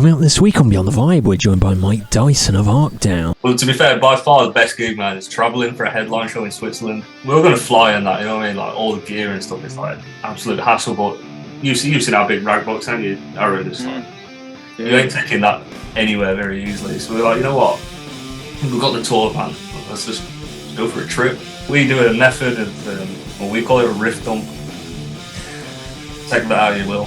Coming up this week on Beyond the Vibe, we're joined by Mike Dyson of Arkdown. Well, to be fair, by far the best gig, man, is travelling for a headline show in Switzerland. We were going to fly on that, you know what I mean? Like, all the gear and stuff is like absolute hassle, but you've seen how big rag box, haven't you, Aaron? It's like, you ain't taking that anywhere very easily. So we're like, you know what? We've got the tour van. Let's just go for a trip. We do a method of, well, we call it a Riff Dump. Take that how you will.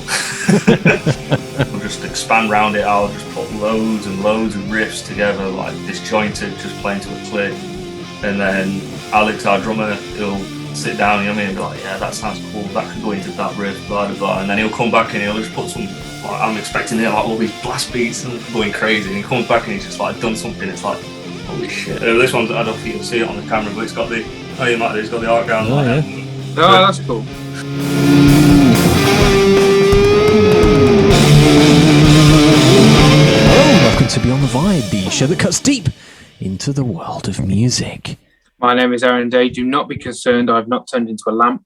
We'll just expand round it out, just put loads and loads of riffs together, like disjointed, just playing to a click. And then Alex, our drummer, he'll sit down, you know what I mean, and be like, yeah, that sounds cool, that could go into that riff, blah, blah, blah. And then he'll come back and he'll just put some, like, I'm expecting it, like all these blast beats and going crazy. And he comes back and he's just like done something, it's like, holy shit. This one's, I don't think you'll see it on the camera, but it's got the, oh, you might, it's got the Arkdown. Oh, yeah. Oh, that's cool. Welcome to Beyond the Vibe, the show that cuts deep into the world of music. My name is Aaron Day. Do not be concerned. I've not turned into a lamp.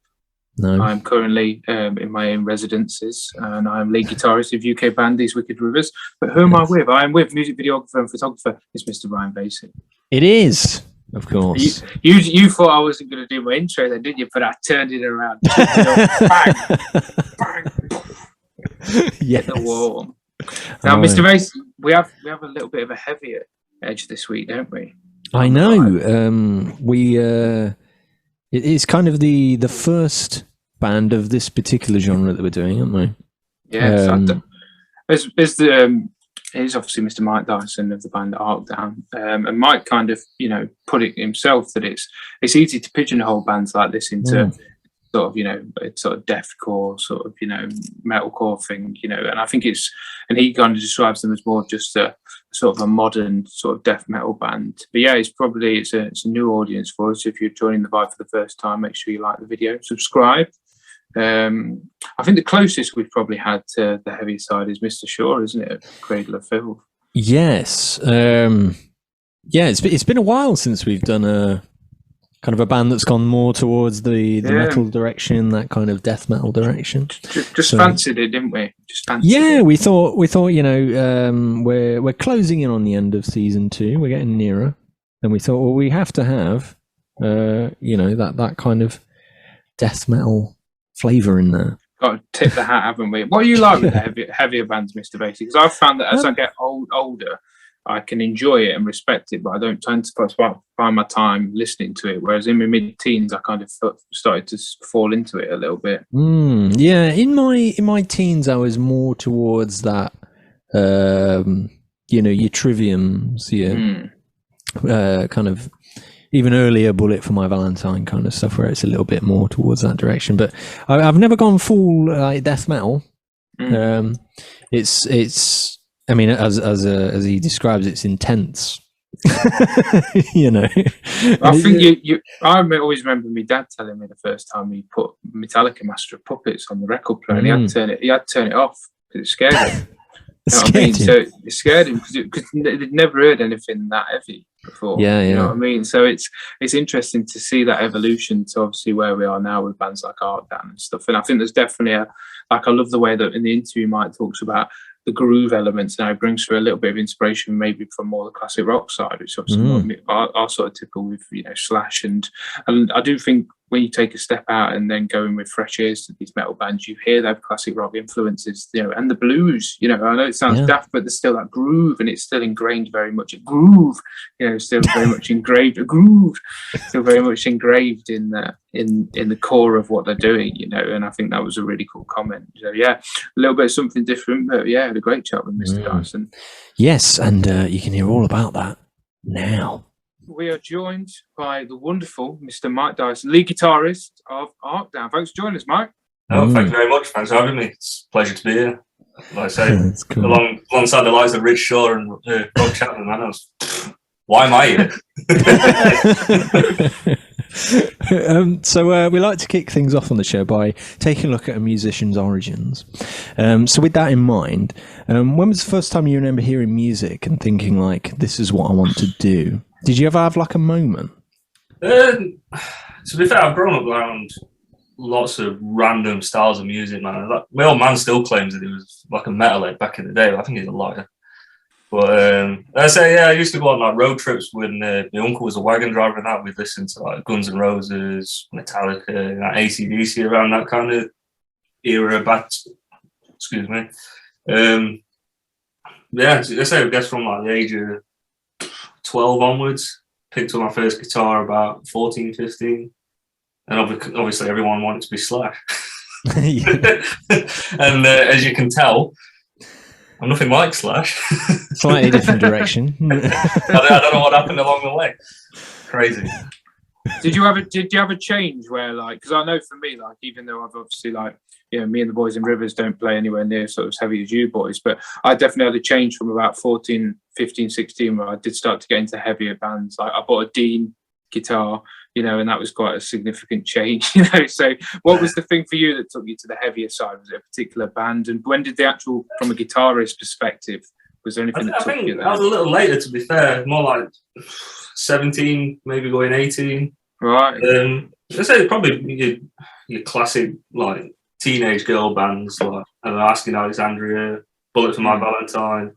No. I'm currently in my own residences, and I'm lead guitarist of UK band These Wicked Rivers. But who am I with? I am with music videographer and photographer. It's Mr. Ryan Basic. It is, of course. You thought I wasn't going to do my intro then, didn't you? But I turned it around. Bang! Bang! Yes. The wall. Now, Mr. Basic, we have a little bit of a heavier edge this week, don't we? I know. It's kind of the first band of this particular genre that we're doing, aren't we? Yeah, he's obviously Mr. Mike Dyson of the band Arkdown, and Mike kind of, put it himself that it's easy to pigeonhole bands like this into sort of, sort of deathcore, sort of, metalcore thing, and I think and he kind of describes them as more just a sort of a modern sort of death metal band. But yeah, it's a new audience for us. If you're joining the vibe for the first time, make sure you like the video, subscribe. I think the closest we've probably had to the heavy side is Mr. Shaw, isn't it? Cradle of Filth. Yes. It's been a while since we've done a kind of a band that's gone more towards the metal direction, that kind of death metal direction. Just fancied it, didn't we? We thought we're closing in on the end of season 2. We're getting nearer, and we thought, well, we have to have that kind of death metal flavour in there. Got to tip the hat, haven't we? What do you like with the heavier bands, Mr. Basic? Because I've found that as I get older, I can enjoy it and respect it, but I don't tend to find my time listening to it. Whereas in my mid-teens, I kind of started to fall into it a little bit. Yeah, in my teens, I was more towards that, your Triviums, kind of even earlier Bullet for My Valentine kind of stuff, where it's a little bit more towards that direction. But I've never gone full death metal. It's. I mean, as he describes, it's intense. I think I always remember my dad telling me the first time he put Metallica Master of Puppets on the record player, and he had to turn it off because it scared him. You know what I mean? So it scared him because they'd never heard anything that heavy before. Yeah. You know what I mean? So it's interesting to see that evolution to obviously where we are now with bands like Arkdown and stuff. And I think there's definitely I love the way that in the interview Mike talks about the groove elements. Now it brings through a little bit of inspiration maybe from more the classic rock side, which obviously are sort of typical with Slash, and I do think when you take a step out and then go in with fresh ears to these metal bands, you hear their classic rock influences, and the blues. I know it sounds daft, but there's still that groove, and it's still ingrained very much. Still very much engraved. A groove, still very much engraved in the core of what they're doing. And I think that was a really cool comment. So a little bit of something different, but had a great chat with Mr. Dyson. Yes, and you can hear all about that now. We are joined by the wonderful Mr. Mike Dyson, lead guitarist of Arkdown. Thanks for joining us, Mike. No, thank you very much. Thanks for having me. It's a pleasure to be here. Like I say, cool. Alongside the likes of Rich Shaw and Rob Chapman, man, why am I here? So we like to kick things off on the show by taking a look at a musician's origins. So with that in mind, when was the first time you remember hearing music and thinking, like, this is what I want to do? Did you ever have like a moment? To be fair, I've grown up around lots of random styles of music, man. My old man still claims that he was like a metalhead back in the day. I think he's a liar. But I say, yeah, I used to go on like road trips when my uncle was a wagon driver, and that we'd listen to like Guns N' Roses, Metallica, like AC/DC around that kind of era. Excuse me. Yeah, I say, I guess from like the age of 12 onwards, picked up my first guitar about 14, 15. And obviously everyone wanted to be Slash. And as you can tell, I'm nothing like Slash. Slightly different direction. I don't know what happened along the way. Crazy. Did you have a change where, like, because I know for me, like, even though I've obviously, like, you know, me and the boys in Rivers don't play anywhere near sort of as heavy as you boys, but I definitely had a change from about 14, 15, 16 where I did start to get into heavier bands. Like, I bought a Dean guitar, you know, and that was quite a significant change, you know. So what was the thing for you that took you to the heavier side? Was it a particular band? And when did the actual, from a guitarist perspective, was there anything that took you there? I was a little later, to be fair, more like 17, maybe going 18. Right. I say probably your classic like teenage girl bands like Asking Alexandria, Bullet for My Valentine,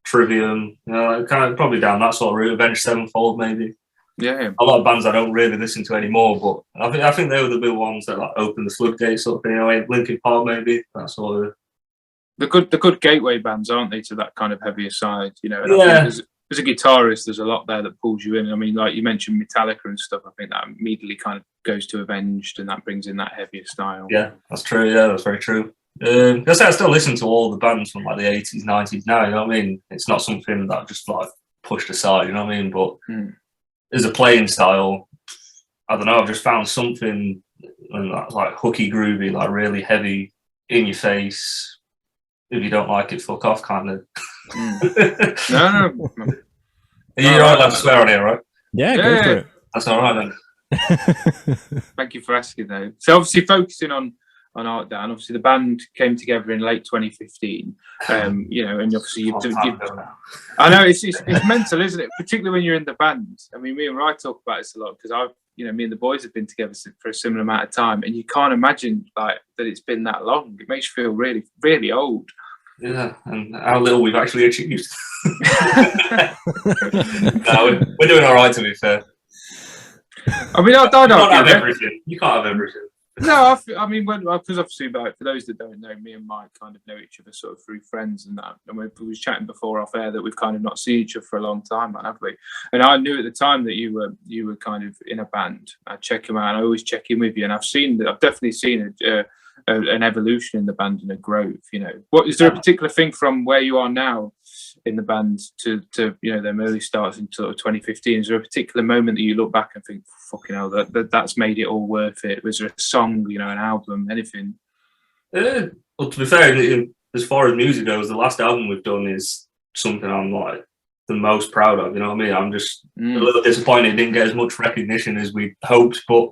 Trivium, you know, like, kind of probably down that sort of route. Avenged Sevenfold, maybe. Yeah. A lot of bands I don't really listen to anymore, but I think they were the big ones that like opened the floodgates sort of thing. You know, Linkin Park, maybe that sort of. The good gateway bands, aren't they, to that kind of heavier side? You know, and yeah. I think as a guitarist, there's a lot there that pulls you in. I mean, like you mentioned Metallica and stuff. I think that immediately kind of goes to Avenged, and that brings in that heavier style. Yeah, that's true. Yeah, that's very true. I still listen to all the bands from like the 80s, 90s now. You know what I mean? It's not something that I just like pushed aside. You know what I mean? But as a playing style, I don't know. I've just found something like hooky, groovy, like really heavy, in your face. If you don't like it, fuck off, kind of. No. You're right, allowed to swear on here, right? Yeah, go for it. That's all right then. Thank you for asking, though. So obviously focusing on Arkdown, obviously the band came together in late 2015. You know, and obviously you've I know it's mental, isn't it? Particularly when you're in the band. I mean, me and Ryan talk about this a lot because me and the boys have been together for a similar amount of time, and you can't imagine like that it's been that long. It makes you feel really, really old. Yeah, and how little we've actually achieved. No, we're doing all right, to be fair. I mean, I don't know. You can't have everything. You can't have everything. No, I mean, because obviously, for those that don't know, me and Mike kind of know each other sort of through friends and that. And we was chatting before off air that we've kind of not seen each other for a long time, have we? And I knew at the time that you were kind of in a band. I'd check him out. I always check in with you, and I've definitely seen an evolution in the band and a growth. You know, is there a particular thing from where you are now in the band to you know them early starts in sort of 2015? Is there a particular moment that you look back and think, fucking hell, that's made it all worth it? Was there a song, you know, an album, anything? Well, to be fair, as far as music goes, the last album we've done is something I'm like the most proud of. You know what I mean? I'm just a little disappointed it didn't get as much recognition as we hoped, but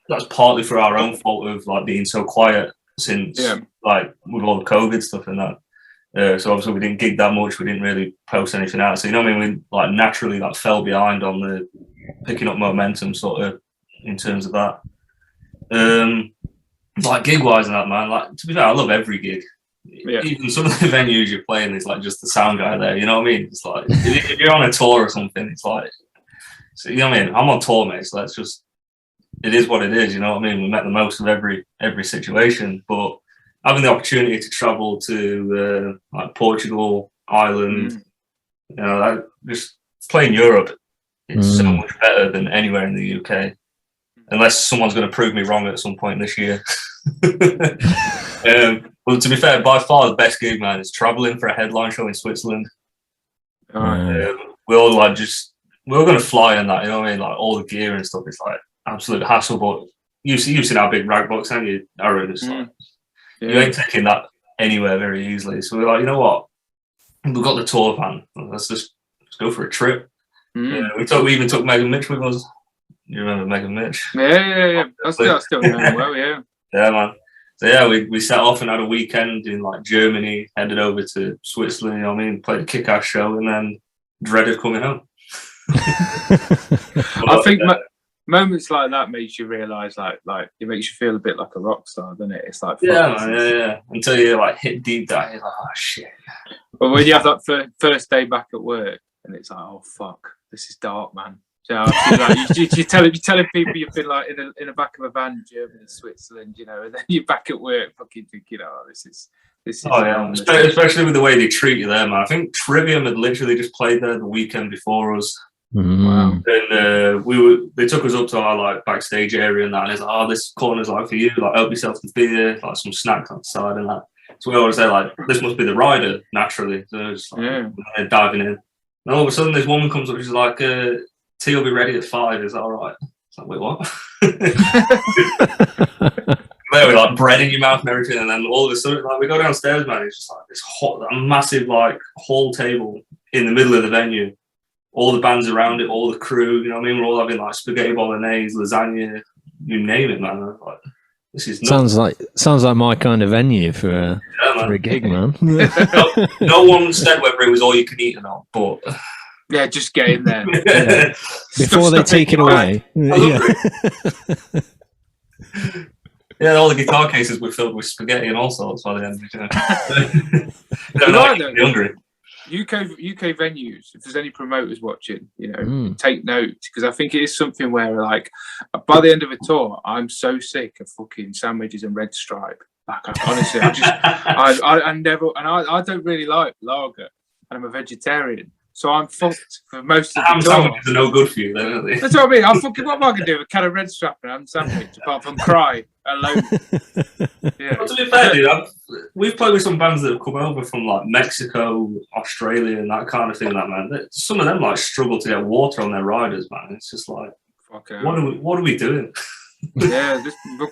that's partly for our own fault of like being so quiet since like with all the COVID stuff and that. So obviously we didn't gig that much. We didn't really post anything out. So you know what I mean? We like naturally like fell behind on the picking up momentum sort of in terms of that. Like gig wise and that, man. Like to be fair, I love every gig. Yeah. Even some of the venues you're playing, there's like just the sound guy there. You know what I mean? It's like if you're on a tour or something, it's like, so you know what I mean? I'm on tour, mate. So that's just, it is what it is. You know what I mean? We make the most of every situation, but having the opportunity to travel to like Portugal, Ireland, you know, just playing Europe, it's so much better than anywhere in the UK, unless someone's going to prove me wrong at some point this year. Well, to be fair, by far the best gig, man, is traveling for a headline show in Switzerland. We all like we're going to fly on that, you know what I mean? Like all the gear and stuff is like absolute hassle, but you've seen our big rag box, haven't you, Aaron? It's like, you ain't taking that anywhere very easily. So we're like, you know what? We've got the tour van. Let's go for a trip. We even took Megan Mitch with us. You remember Megan Mitch? Yeah. I still know him well, yeah. Yeah, man. So yeah, we set off and had a weekend in like Germany, headed over to Switzerland, you know what I mean? Played a kick-ass show and then dreaded coming home. I think moments like that makes you realise, like it makes you feel a bit like a rock star, doesn't it? It's like yeah. Until you like hit deep down, you're like, oh shit. But when you have that first day back at work, and it's like, oh fuck, this is dark, man. So you're telling people you've been like in the back of a van in Germany, Switzerland, you know, and then you're back at work, fucking thinking, oh, this is. Oh yeah, especially with the way they treat you there, man. I think Trivium had literally just played there the weekend before us. Wow. And they took us up to our like backstage area and that, and it's like, oh, this corner's like for you, like help yourself to beer, like some snacks on the side and that. So we always say like, this must be the rider naturally. So it's like, diving in, and all of a sudden this woman comes up, she's like, tea will be ready at 5. Is that all right? It's like, wait, what? There, with like bread in your mouth and everything, and then all of a sudden, like we go downstairs, man. It's just like this hot, a massive like hall table in the middle of the venue. All the bands around it, all the crew. You know what I mean? We're all having like spaghetti bolognese, lasagna, you name it, man. Like, this is nuts. Sounds like my kind of venue for a gig, man. No one said whether it was all you can eat or not, but yeah, just get in there before they take it away. Yeah, all the guitar cases were filled with spaghetti and all sorts by the end. Hungry. UK venues, if there's any promoters watching, you know, take note, because I think it is something where, like, by the end of a tour, I'm so sick of fucking sandwiches and Red Stripe. Like, honestly, I never, and I don't really like lager, and I'm a vegetarian. So I'm fucked for most of the tour. Sandwiches are no good for you, then, aren't they? That's what I mean. What am I going to do? A can of Red Stripe and ham sandwich, apart from cry alone. Yeah. Well, to be fair, dude, we've played with some bands that have come over from like Mexico, Australia, and that kind of thing. That man, some of them like struggle to get water on their riders, man. It's just like, what are we doing? Yeah,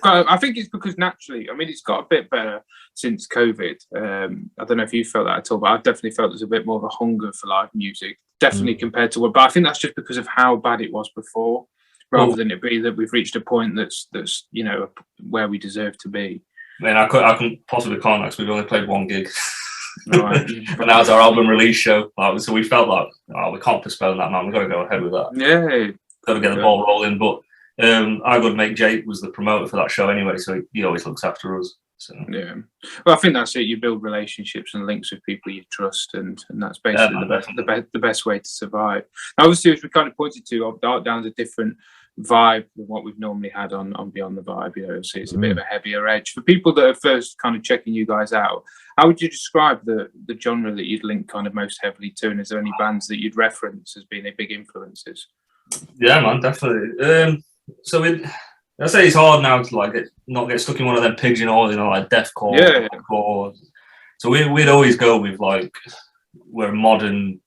I think it's because naturally, I mean, it's got a bit better since COVID. I don't know if you felt that at all, but I've definitely felt there's a bit more of a hunger for live music, definitely compared to what. But I think that's just because of how bad it was before, rather than it be that we've reached a point that's you know, where we deserve to be. Man, I can possibly can't, because we've only played one gig. Right. And that was our album release show. So we felt like, oh, we can't postpone that, man. We've got to go ahead with that. Yeah, got to get the ball rolling, but. Our good mate Jake was the promoter for that show anyway, so he always looks after us. So. Yeah, well, I think that's it. You build relationships and links with people you trust, and that's basically the best way to survive. Now, obviously, as we kind of pointed to, Arkdown's a different vibe than what we've normally had on Beyond the Vibe. You know, so it's a bit of a heavier edge. For people that are first kind of checking you guys out, how would you describe the genre that you'd link kind of most heavily to, and is there any bands that you'd reference as being their big influences? Yeah, man, definitely. So I say it's hard now to like not get stuck in one of them pigeonholes, you know, like deathcore. Yeah. Hardcore. So we'd always go with like we're a modern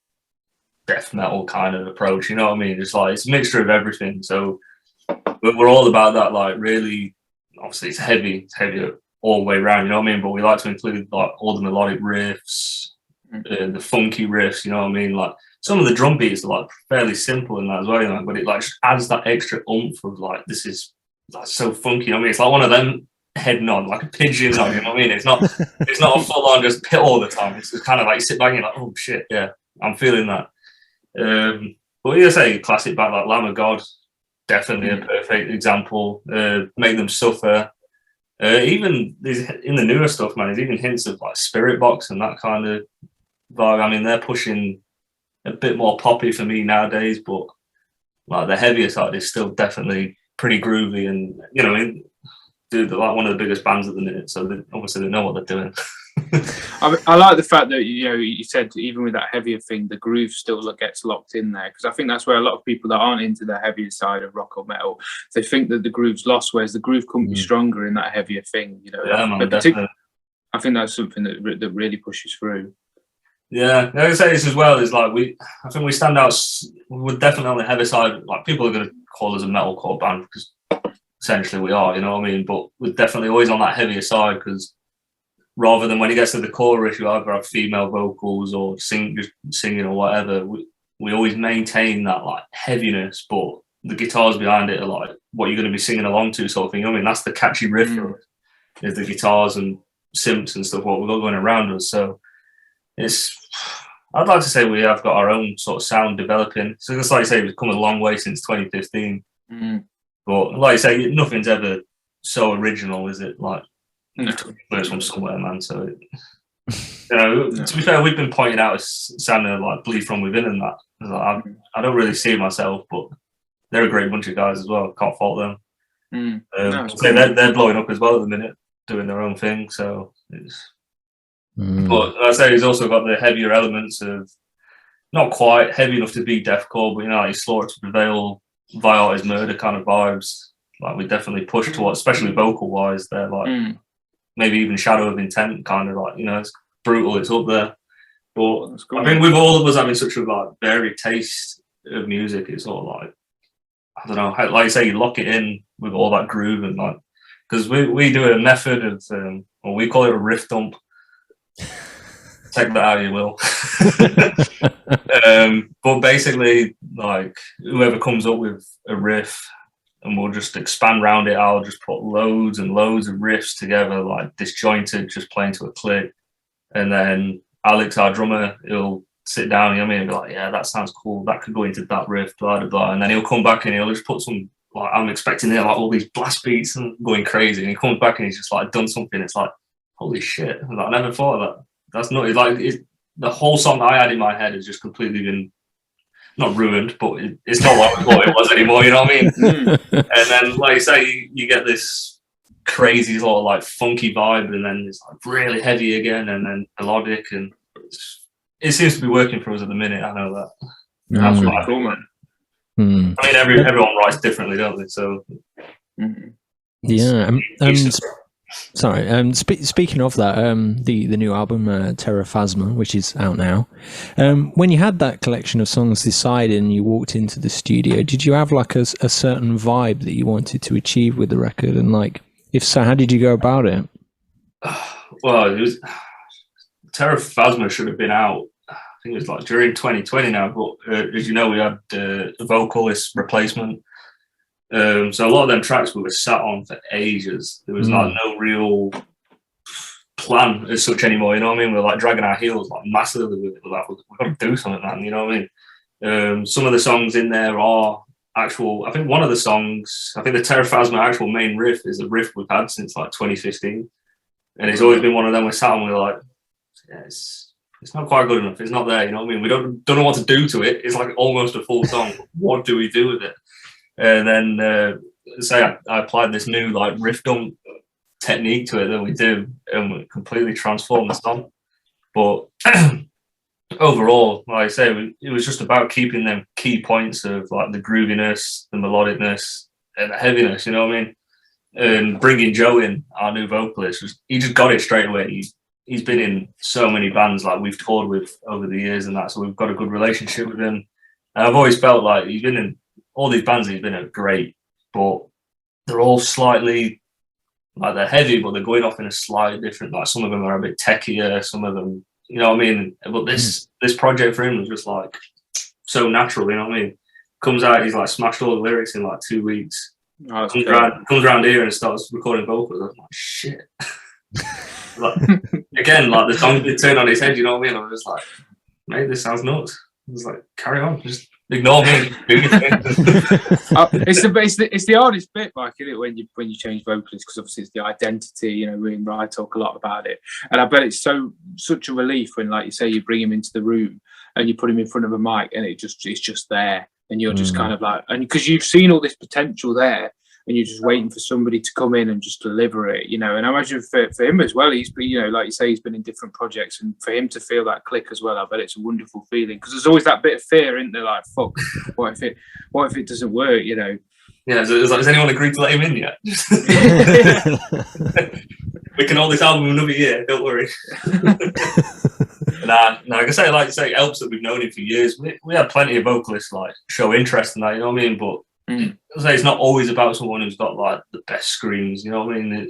death metal kind of approach. You know what I mean? It's like it's a mixture of everything. So we're all about that. Like really, obviously it's heavy all the way around. You know what I mean? But we like to include like all the melodic riffs, the funky riffs. You know what I mean? Like. Some of the drum beats are like fairly simple in that as well, you know, but it like adds that extra oomph of like this is like so funky. You know what I mean? It's like one of them head nod, like a pigeon nod. You know what I mean? It's not a full on just pit all the time. It's kind of like you sit back and you're like, oh shit, yeah, I'm feeling that. But yeah, say classic band like Lamb of God, definitely a perfect example. Make Them Suffer. Even in the newer stuff, man, there's even hints of like Spirit Box and that kind of vibe. I mean, they're pushing a bit more poppy for me nowadays, but like the heavier side is still definitely pretty groovy, and you know, they're like one of the biggest bands at the minute, so obviously they know what they're doing. I like the fact that you said even with that heavier thing, the groove still gets locked in there, because I think that's where a lot of people that aren't into the heavier side of rock or metal, they think that the groove's lost, whereas the groove couldn't be stronger in that heavier thing. You know, I think that's something that really pushes through. Yeah, I say this as well is like I think we stand out. We're definitely on the heavy side. Like people are going to call us a metalcore band because essentially we are, you know what I mean. But we're definitely always on that heavier side, because rather than when it gets to the chorus, you either have female vocals or singing or whatever. We always maintain that like heaviness, but the guitars behind it are like what you're going to be singing along to, sort of thing. You know what I mean, that's the catchy riff is the guitars and synths and stuff. What we've got going around us, so. I'd like to say we have got our own sort of sound developing. So just like I say, we've come a long way since 2015. But like I say, nothing's ever so original, is it? Like, it's from somewhere, man. So To be fair, we've been pointed out as sounding like Bleed From Within and that. Like, I don't really see it myself, but they're a great bunch of guys as well. Can't fault them. They're blowing up as well at the minute, doing their own thing. So it's. But like I say, he's also got the heavier elements of not quite heavy enough to be deathcore, but like Slaughter to Prevail, Violet is Murder kind of vibes. Like we definitely push towards, especially vocal wise. They're like maybe even Shadow of Intent, kind of like it's brutal. It's up there. But I think with all of us having such a like varied taste of music, it's all like. I don't know, like you say, you lock it in with all that groove and like, because we do a method of, or we call it a riff dump. Take that how you will. But basically, like whoever comes up with a riff, and we'll just expand around it. I'll just put loads and loads of riffs together, like disjointed, just playing to a click, and then Alex, our drummer, he'll sit down, and be like, yeah, that sounds cool. That could go into that riff, blah, blah, blah. And then he'll come back and he'll just put some, like, I'm expecting it, like all these blast beats and going crazy. And he comes back and he's just like done something. It's like, holy shit. Like, I never thought of that. That's not, like, the whole song I had in my head has just completely been, not ruined, but it's not like what it was anymore, you know what I mean? And then, like you say, you get this crazy sort of like funky vibe, and then it's like really heavy again, and then melodic, and it seems to be working for us at the minute. I know that. That's what I feel, man. I mean, everyone writes differently, don't they? So, yeah. Sorry. Speaking of that, the new album, Terra Phasma, which is out now. When you had that collection of songs decided and you walked into the studio, did you have like a certain vibe that you wanted to achieve with the record? And like, if so, how did you go about it? Well, it was. Terra Phasma should have been out, I think it was like during 2020 now, but as you know, we had the vocalist replacement. So a lot of them tracks we were sat on for ages. There was like no real plan as such anymore, you know what I mean? We were like dragging our heels like massively with it. We're like, we've got to do something, man, you know what I mean? Some of the songs in there are actual, I think one of the songs, I think the Terra Phasma actual main riff is a riff we've had since like 2015. And it's always been one of them we sat on, we were like, yeah, it's not quite good enough. It's not there, you know what I mean? We don't know what to do to it. It's like almost a full song. What do we do with it? And then I applied this new like riff dump technique to it that we do, and we completely transformed the song. But overall, like I say, it was just about keeping them key points of like the grooviness, the melodicness, and the heaviness, you know what I mean? And bringing Joe in, our new vocalist, he just got it straight away. He's been in so many bands like we've toured with over the years and that, so we've got a good relationship with him. And I've always felt like he's been in all these bands he's been in great, but they're all slightly, like they're heavy, but they're going off in a slightly different, like some of them are a bit techier, some of them, you know what I mean? But this project for him was just like so natural, you know what I mean? Comes out, he's like smashed all the lyrics in like 2 weeks. Comes around here and starts recording vocals. I'm like, shit. Like, again, like the song did turn on its head, you know what I mean? I was just like, mate, this sounds nuts. I was like, carry on, just ignore me. It's the hardest bit, Mike, isn't it, when you change vocalists, because obviously it's the identity. You know, me and Ryan talk a lot about it, and I bet it's such a relief when, like you say, you bring him into the room and you put him in front of a mic, and it's just there, and you're just kind of like, and because you've seen all this potential there. And you're just waiting for somebody to come in and just deliver it, you know. And I imagine for him as well, he's been, you know, like you say, he's been in different projects, and for him to feel that click as well, I bet it's a wonderful feeling, because there's always that bit of fear, isn't there? Like, fuck, what if it doesn't work, you know? Yeah, so it's like, has anyone agreed to let him in yet? We can hold this album another year, don't worry. Nah, like I say, it helps that we've known him for years. We had plenty of vocalists like show interest in that, you know what I mean? But it's not always about someone who's got like the best screens, you know what I mean?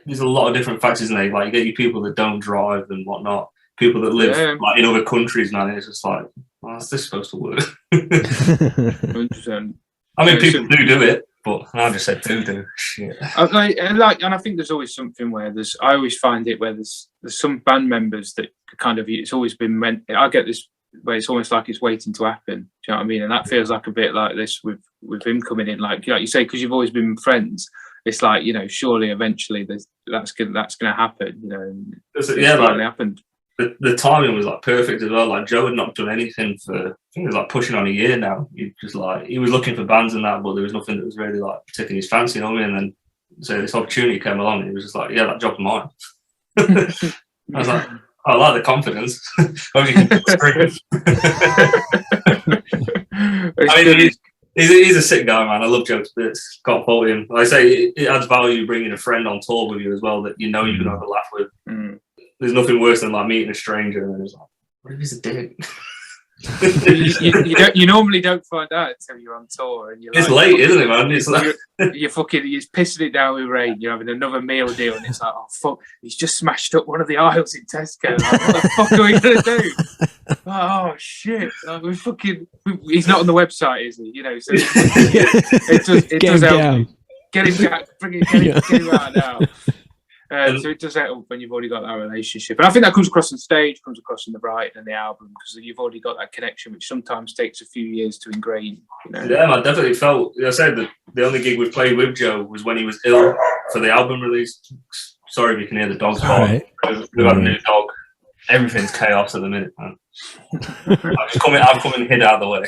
There's a lot of different factors in there. Like you get your people that don't drive and whatnot, people that live like in other countries, man. It's just like, how's this supposed to work? 100%. I mean, people do it, but I just said do. Shit. And I think there's always something where I always find it where there's some band members that kind of, it's always been meant. I get this where it's almost like it's waiting to happen. Do you know what I mean? And that feels like a bit like this with him coming in, like you say, because you've always been friends. It's like, you know, surely eventually that's gonna happen. You know, and yeah, like happened. the timing was like perfect as well. Like Joe had not done anything for, I think it was like pushing on a year now. He was looking for bands and that, but there was nothing that was really like taking his fancy, you know what I mean? And then so this opportunity came along, and he was just like, yeah, that job's mine. I was like, I like the confidence. Hope you can I mean, he's a sick guy, man. I love Joe to bits. Can't fault him. Like I say, it adds value bringing a friend on tour with you as well that you know you're gonna have a laugh with. There's nothing worse than like meeting a stranger and then it's like, what if he's a dick? you normally don't find out until you're on tour, and it's like, late, isn't it, man? It's like you're pissing it down with rain. You're having another meal deal, and it's like, oh fuck, he's just smashed up one of the aisles in Tesco. Like, what the fuck are we gonna do? Oh shit! Like, he's not on the website, is he? You know, so it does help. Get him out now. So it does help when you've already got that relationship. And I think that comes across on stage, comes across in the writing and the album, because you've already got that connection, which sometimes takes a few years to ingrain. You know? Yeah, I definitely felt, I said that the only gig we've played with Joe was when he was ill for the album release. Sorry if you can hear the dogs bark. Right. We've got a new dog. Everything's chaos at the minute, man. I've come and hid out of the way.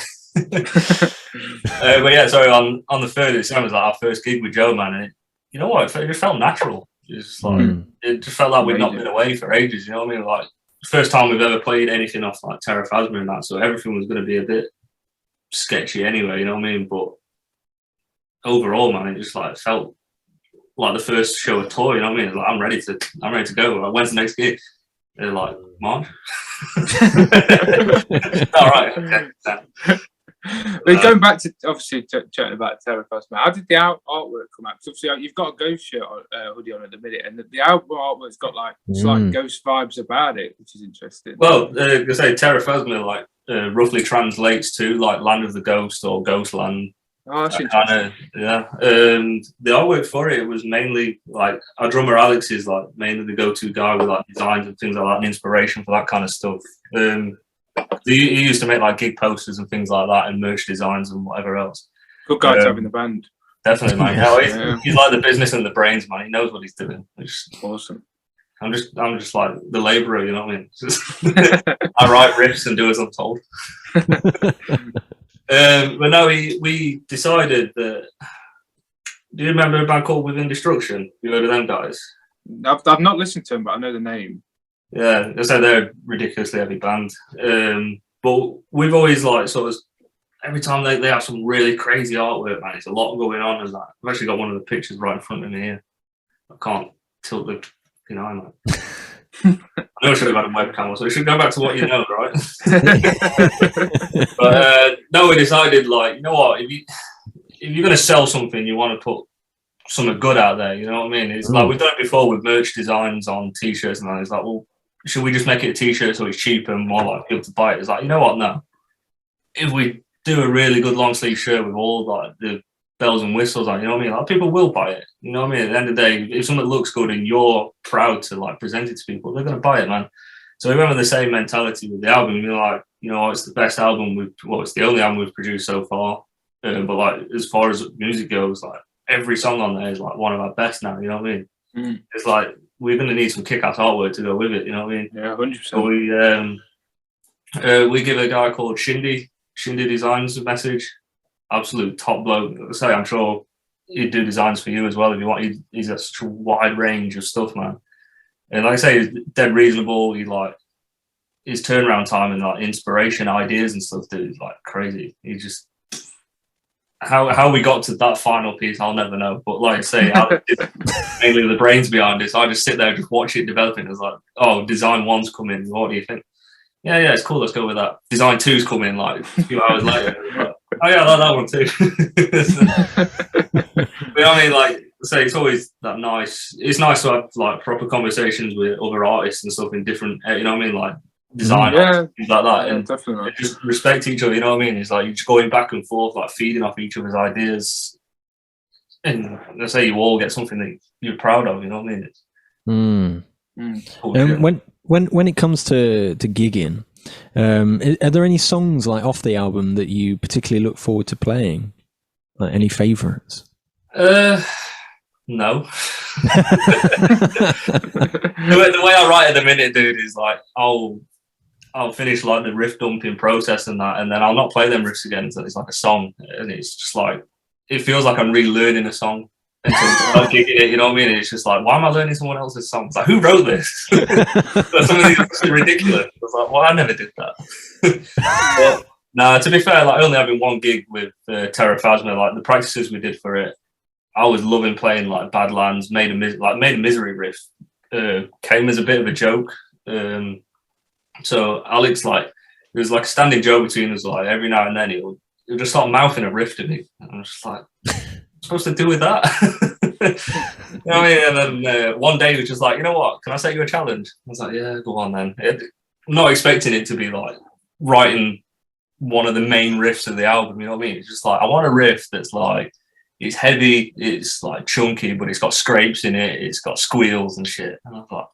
But yeah, sorry, on the third, it was like our first gig with Joe, man. And you know what? It just felt natural. It's like it just felt like we'd not been away for ages. You know what I mean? Like first time we've ever played anything off like Terra Phasma and that, so everything was going to be a bit sketchy anyway. You know what I mean? But overall, man, it just like felt like the first show of tour. You know what I mean? Like I'm ready to go. Like, when's the next gig? They're like March. All right. Okay. But going back to obviously chatting about Terra Phasma, how did the artwork come out? Because obviously you've got a ghost shirt hoodie on at the minute, and the album artwork's got like slight ghost vibes about it, which is interesting. Well, I say Terra Phasma like roughly translates to like Land of the Ghost or Ghost Land. Oh, that's interesting. Yeah. The artwork for it was mainly like our drummer Alex is like mainly the go-to guy with like designs and things like that and inspiration for that kind of stuff. He used to make like gig posters and things like that and merch designs and whatever else. Good guy to have in the band. Definitely, man. He's like the business and the brains, man. He knows what he's doing. It's awesome. I'm just like the labourer, you know what I mean? I write riffs and do as I'm told. But no, we decided that. Do you remember a band called Within Destruction? You heard of them guys? I've not listened to them, but I know the name. Yeah, so they're a ridiculously heavy band. But we've always like sort of every time they have some really crazy artwork, man. It's a lot going on. I've actually got one of the pictures right in front of me here. I can't tilt the eye, man. I know I should have had a webcam, so we should go back to what you know, right? But no, we decided like, you know what, if you're going to sell something, you want to put something good out there, you know what I mean? It's like we've done it before with merch designs on t-shirts and that. It's like, well, should we just make it a t-shirt so it's cheaper and more like people to buy it? It's like, you know what, no. If we do a really good long sleeve shirt with all like the bells and whistles on, you know what I mean? Like people will buy it. You know what I mean? At the end of the day, if something looks good and you're proud to like present it to people, they're gonna buy it, man. So we went with the same mentality with the album. We're like, you know, it's the best album it's the only album we've produced so far. But like as far as music goes, like every song on there is like one of our best now, you know what I mean? It's like we're gonna need some kick-ass artwork to go with it, you know what I mean? Yeah, 100%. So we give a guy called Shindy Designs a message. Absolute top bloke. I'm sure he'd do designs for you as well if you want. He's got such a wide range of stuff, man. And like I say, he's dead reasonable. He like his turnaround time and like inspiration, ideas and stuff, dude, is like crazy. He just how we got to that final piece, I'll never know. But like I say, mainly the brains behind it. So I just sit there and just watch it developing. It's like, oh, design one's coming. What do you think? Yeah, it's cool. Let's go with that. Design two's coming like a few hours later. Oh yeah, I like that one too. But I mean, like, say it's always that nice. It's nice to have like proper conversations with other artists and stuff in different, you know what I mean, like design, things like that, and definitely just respect each other. You know what I mean? It's like you're just going back and forth, like feeding off each other's ideas, and let's say you all get something that you're proud of. You know what I mean? Cool, when it comes to gigging. Are there any songs like off the album that you particularly look forward to playing? Like any favourites? No. The way I write at the minute, dude, is like I'll finish like the riff dumping process and that, and then I'll not play them riffs again until it's like a song, and it's just like it feels like I'm relearning a song until I'm gigging it. You know what I mean? It's just like, why am I learning someone else's songs? Like, who wrote this? Some of these are so ridiculous. I was like, well, I never did that. But no, to be fair, like only having one gig with Terra Phasma, like the practices we did for it, I was loving playing like Badlands, Made a Misery riff. Came as a bit of a joke. So Alex, like, it was like a standing joke between us. Like every now and then he'll just start mouthing a riff to me, and I'm just like, what am I supposed to do with that? You know what I mean? And then one day he was just like, you know what? Can I set you a challenge? I was like, yeah, go on then. I'm not expecting it to be like writing one of the main riffs of the album. You know what I mean? It's just like I want a riff that's like, it's heavy, it's like chunky, but it's got scrapes in it, it's got squeals and shit. And I was like,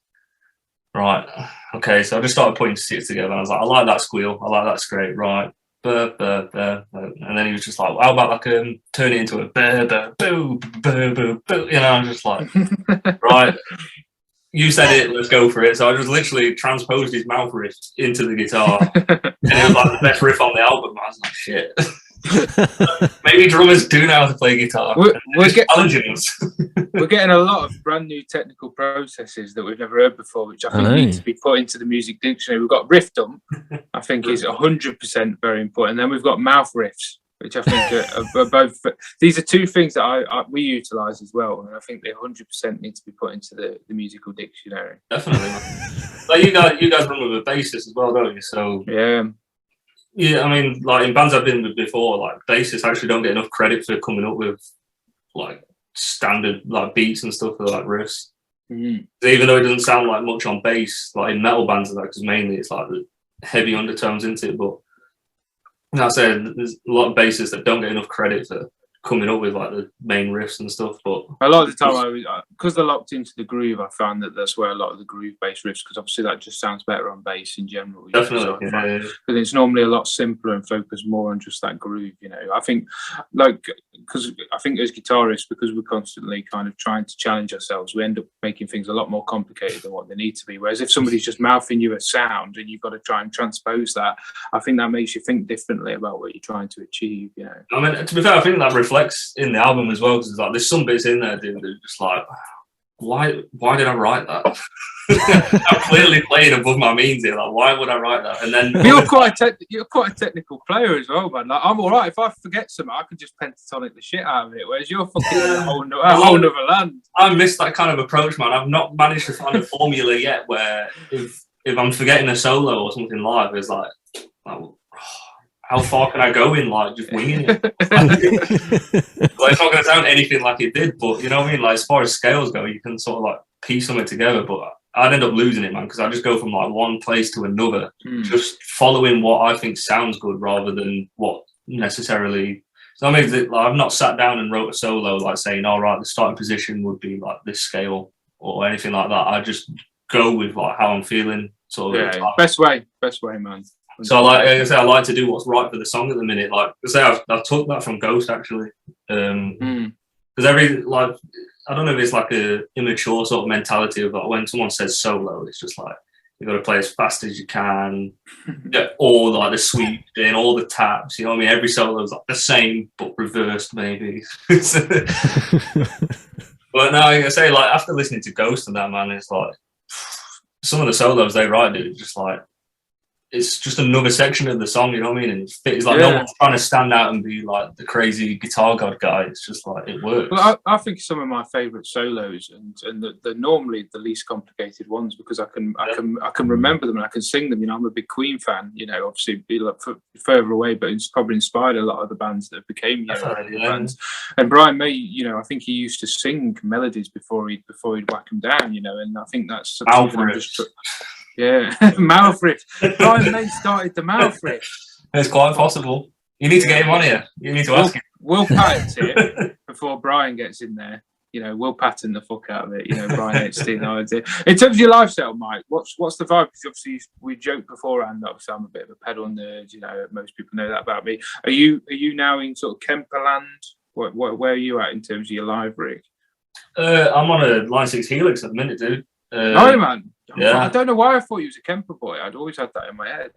right, okay. So I just started putting sticks together. And I was like, I like that squeal, I like that scrape, right? And then he was just like, well, how about like turn it into a boo, you know? I'm just like, right, you said it, let's go for it. So I just literally transposed his mouth riff into the guitar, and it was like the best riff on the album. I was like, shit. Maybe drummers do know how to play guitar. We're getting a lot of brand new technical processes that we've never heard before, which I think need to be put into the music dictionary. We've got Riff Dump, I think is 100% very important. And then we've got mouth riffs, which I think are both. These are two things that we utilise as well, and I think they 100% need to be put into the musical dictionary. Definitely. Like you guys run with a bassist as well, don't you? So yeah. Yeah, I mean, like in bands I've been with before, like bassists actually don't get enough credit for coming up with like standard like beats and stuff for like riffs. Even though it doesn't sound like much on bass, like in metal bands, like because mainly it's like the heavy undertones into it. But like I said, there's a lot of bassists that don't get enough credit for coming up with like the main riffs and stuff. But a lot of the time, because they're locked into the groove, I found that that's where a lot of the groove-based riffs, because obviously that just sounds better on bass in general. Definitely, because it's normally a lot simpler and focused more on just that groove. You know, I think, like, because I think as guitarists, because we're constantly kind of trying to challenge ourselves, we end up making things a lot more complicated than what they need to be. Whereas if somebody's just mouthing you a sound and you've got to try and transpose that, I think that makes you think differently about what you're trying to achieve. You know, I mean, to be fair, I think that reflects in the album as well, because like there's some bits in there, dude, that are just like, why did I write that? I'm clearly playing above my means here. Like, why would I write that? And then you're quite a technical player as well, man. Like, I'm all right if I forget something, I can just pentatonic the shit out of it. Whereas you're fucking a whole other land. I miss that kind of approach, man. I've not managed to find a formula yet where if I'm forgetting a solo or something live, it's like how far can I go in, like, just winging it? Like, it's not going to sound anything like it did, but, you know what I mean? Like, as far as scales go, you can sort of, like, piece something together, but I'd end up losing it, man, because I just go from, like, one place to another, just following what I think sounds good rather than what necessarily... So, I mean, like, I've not sat down and wrote a solo, like, saying, all right, the starting position would be, like, this scale or anything like that. I just go with, like, how I'm feeling. Sort of best way, man. So like I say, I like to do what's right for the song at the minute. Like I say, I've took that from Ghost actually, because every like I don't know if it's like a immature sort of mentality of like when someone says solo, it's just like you got to play as fast as you can, get all like the sweep in, all the taps. You know what I mean? Every solo is like the same but reversed maybe. But no, like I say, like after listening to Ghost and that, man, it's like some of the solos they write, dude, just like. It's just another section of the song, you know what I mean? And it's like no one's trying to stand out and be like the crazy guitar god guy. It's just like it works. Well, I think some of my favourite solos and they're normally the least complicated ones because I can remember them and I can sing them. You know, I'm a big Queen fan. You know, obviously be like further away, but it's probably inspired a lot of the bands that became bands. And Brian May, you know, I think he used to sing melodies before he'd whack them down. You know, and I think that's something I'm just. Yeah, mouth riff. Brian May started the mouth riff. It's quite possible. You need to get him on here. You need to ask him. We'll patent it before Brian gets in there. You know, we'll patent the fuck out of it. You know, Brian HD, no idea. In terms of your lifestyle, Mike, what's the vibe? Because obviously we joked beforehand. Obviously, I'm a bit of a pedal nerd. You know, most people know that about me. Are you now in sort of Kemperland? Where are you at in terms of your live rig? I'm on a Line 6 Helix at the minute, dude. No, man. Yeah. I don't know why I thought you was a Kemper boy. I'd always had that in my head.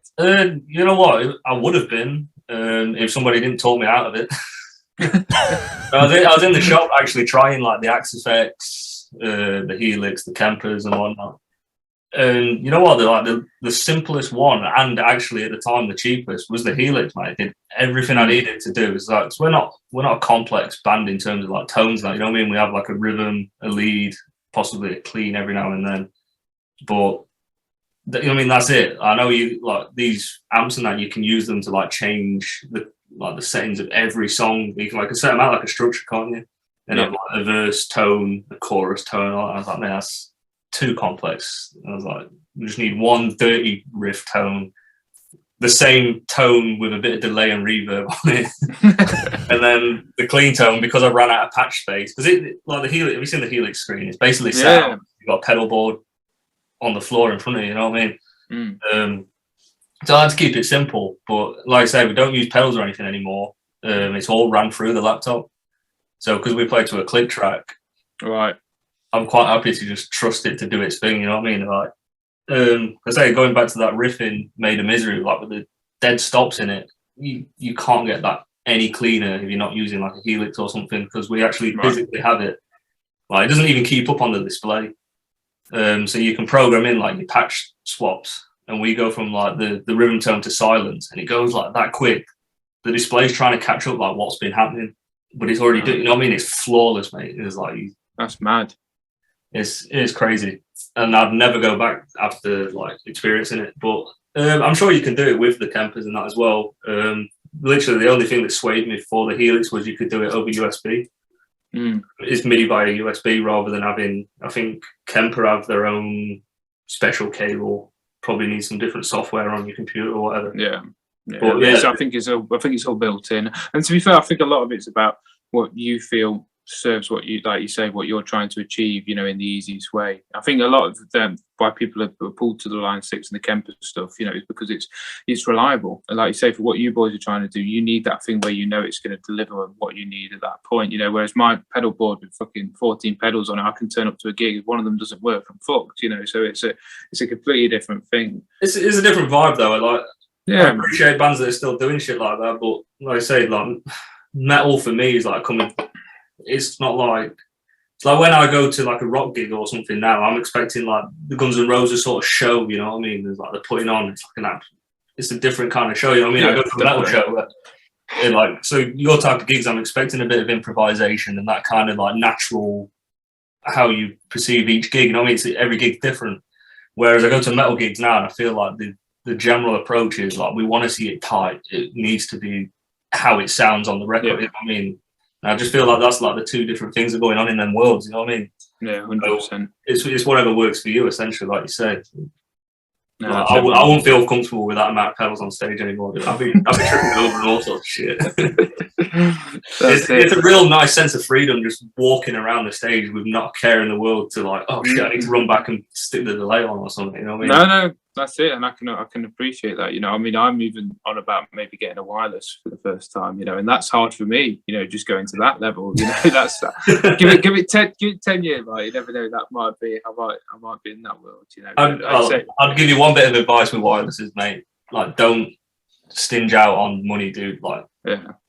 You know what? I would have been if somebody didn't talk me out of it. I was in the shop actually trying like the Axe Effects, the Helix, the Kempers, and whatnot. And you know what? The simplest one, and actually at the time the cheapest, was the Helix. Mate, it did everything I needed to do. It's like we're not a complex band in terms of like tones. Like, you know what I mean? We have like a rhythm, a lead, possibly a clean every now and then. But I mean, that's it. I know you like these amps and that you can use them to like change the settings of every song. You can like set them out like a structure, can't you? And have like a verse tone, a chorus tone. I was like, man, that's too complex. I was like, we just need one 30 riff tone, the same tone with a bit of delay and reverb on it, and then the clean tone because I ran out of patch space. Because it like the Helix, have you seen the Helix screen? It's basically set up. You've got a pedal board on the floor in front of you, you know what I mean? So I had to keep it simple, but like I say, we don't use pedals or anything anymore. It's all ran through the laptop. So because we play to a click track, right, I'm quite happy to just trust it to do its thing, you know what I mean? Like, I say, going back to that riffing Made of Misery, like with the dead stops in it, you can't get that any cleaner if you're not using like a Helix or something, because we actually physically have it. Like, it doesn't even keep up on the display. So you can program in like your patch swaps, and we go from like the rhythm tone to silence, and it goes like that quick. The display's trying to catch up like what's been happening, but it's already doing. You know what I mean? It's flawless, mate. It's like that's mad. It's crazy, and I'd never go back after like experiencing it. But I'm sure you can do it with the Kempers and that as well. Literally, the only thing that swayed me for the Helix was you could do it over USB. It's MIDI by a USB rather than having. I think Kemper have their own special cable. Probably need some different software on your computer or whatever. Yeah. But, So I think it's all built in. And to be fair, I think a lot of it's about what you feel serves what you, like you say, what you're trying to achieve, you know, in the easiest way. I think a lot of them, why people are pulled to the Line 6 and the Kemper stuff, you know, is because it's reliable. And like you say, for what you boys are trying to do, you need that thing where you know it's going to deliver what you need at that point, you know, whereas my pedal board with fucking 14 pedals on it, I can turn up to a gig. If one of them doesn't work, I'm fucked, you know, so it's a completely different thing. It's a different vibe though. I appreciate bands that are still doing shit like that, but like I say, like metal for me is like coming. It's not like it's like when I go to like a rock gig or something now, I'm expecting like the Guns N' Roses sort of show, you know what I mean? There's like they're putting on, it's like it's a different kind of show, you know what I mean? I go to a metal show, like so your type of gigs, I'm expecting a bit of improvisation and that kind of like natural how you perceive each gig, you know what I mean? Every gig's different. Whereas I go to metal gigs now and I feel like the general approach is like we want to see it tight. It needs to be how it sounds on the record, you know what I mean? I just feel like that's like the two different things that are going on in them worlds, you know what I mean? Yeah, 100%. It's whatever works for you, essentially, like you said. No, like, I wouldn't feel comfortable with that amount of pedals on stage anymore. I'd be tripping over and all sorts of shit. It's a real nice sense of freedom just walking around the stage with not care in the world to like, oh shit, I need to run back and stick the delay on or something, you know what I mean? No, that's it, and I can appreciate that. You know, I mean, I'm even on about maybe getting a wireless for the first time. You know, and that's hard for me. You know, just going to that level. You know, that's give it 10 years. Like, you never know, that might be. I might be in that world. You know, I'd give you one bit of advice with wirelesses, mate. Like, don't stinge out on money, dude. Like,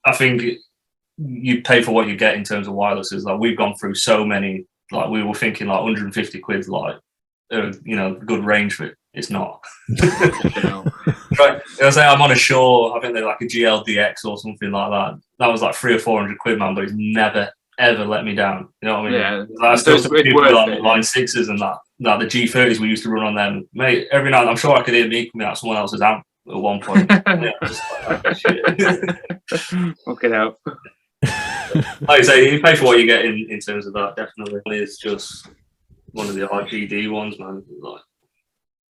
I think you pay for what you get in terms of wirelesses. Like, we've gone through so many. Like, we were thinking like 150 quid, like, you know, good range for it. It's not. Right. I say I'm on a Shaw. I think they're like a GLDX or something like that. That was like 300 or 400 quid, man. But it's never ever let me down. You know what I mean? Yeah. I still people like Line 6s and that. Like the G30s we used to run on them, mate. Every night, I'm sure I could hear me coming out someone else's amp at one point. Just like, shit. Fucking hell. Like I say, you pay for what you get in terms of that. Definitely, it's just one of the RGD ones, man. Like,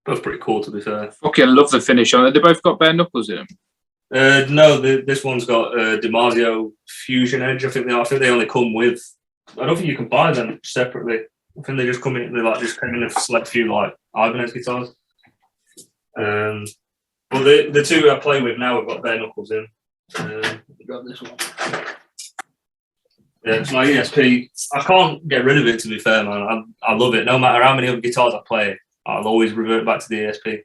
both pretty cool, to be fair. Okay, I love the finish on it. They both got bare knuckles in them. No, this one's got DiMarzio Fusion Edge. I think they only come with. I don't think you can buy them separately. I think they just come in. They like just come in a select few like Ibanez guitars. But the two I play with now have got bare knuckles in. We got this one. Yeah, it's my ESP. I can't get rid of it, to be fair, man. I love it. No matter how many other guitars I play, I'll always revert back to the ESP.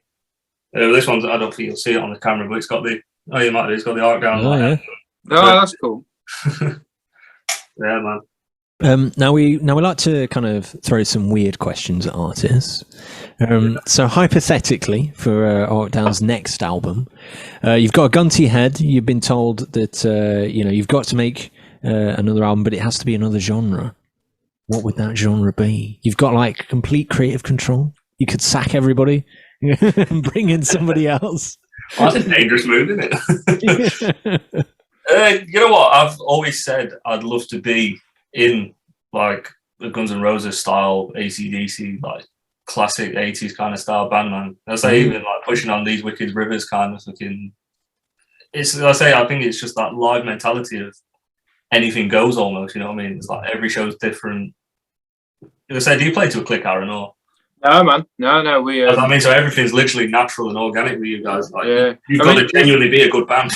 This one's, I don't think you'll see it on the camera, but it's got the, you might do, it's got the Arkdown. Oh, yeah. Oh, that's cool. Yeah, man. Now we like to kind of throw some weird questions at artists. So hypothetically, for Arkdown's next album, you've got a gun to your head. You've been told that you've got to make another album, but it has to be another genre. What would that genre be? You've got like complete creative control. You could sack everybody and bring in somebody else. Well, that's a dangerous move, isn't it? You know what? I've always said I'd love to be in like the Guns N' Roses style, AC/DC, like classic 80s kind of style band, man. I say even like pushing on These Wicked Rivers kind of fucking. I think it's just that live mentality of anything goes almost. You know what I mean? It's like every show's different. I say, do you play to a click, Aaron, or? No, man. No. We. I mean, so everything's literally natural and organic with you guys. Like, you've got to genuinely be a good band.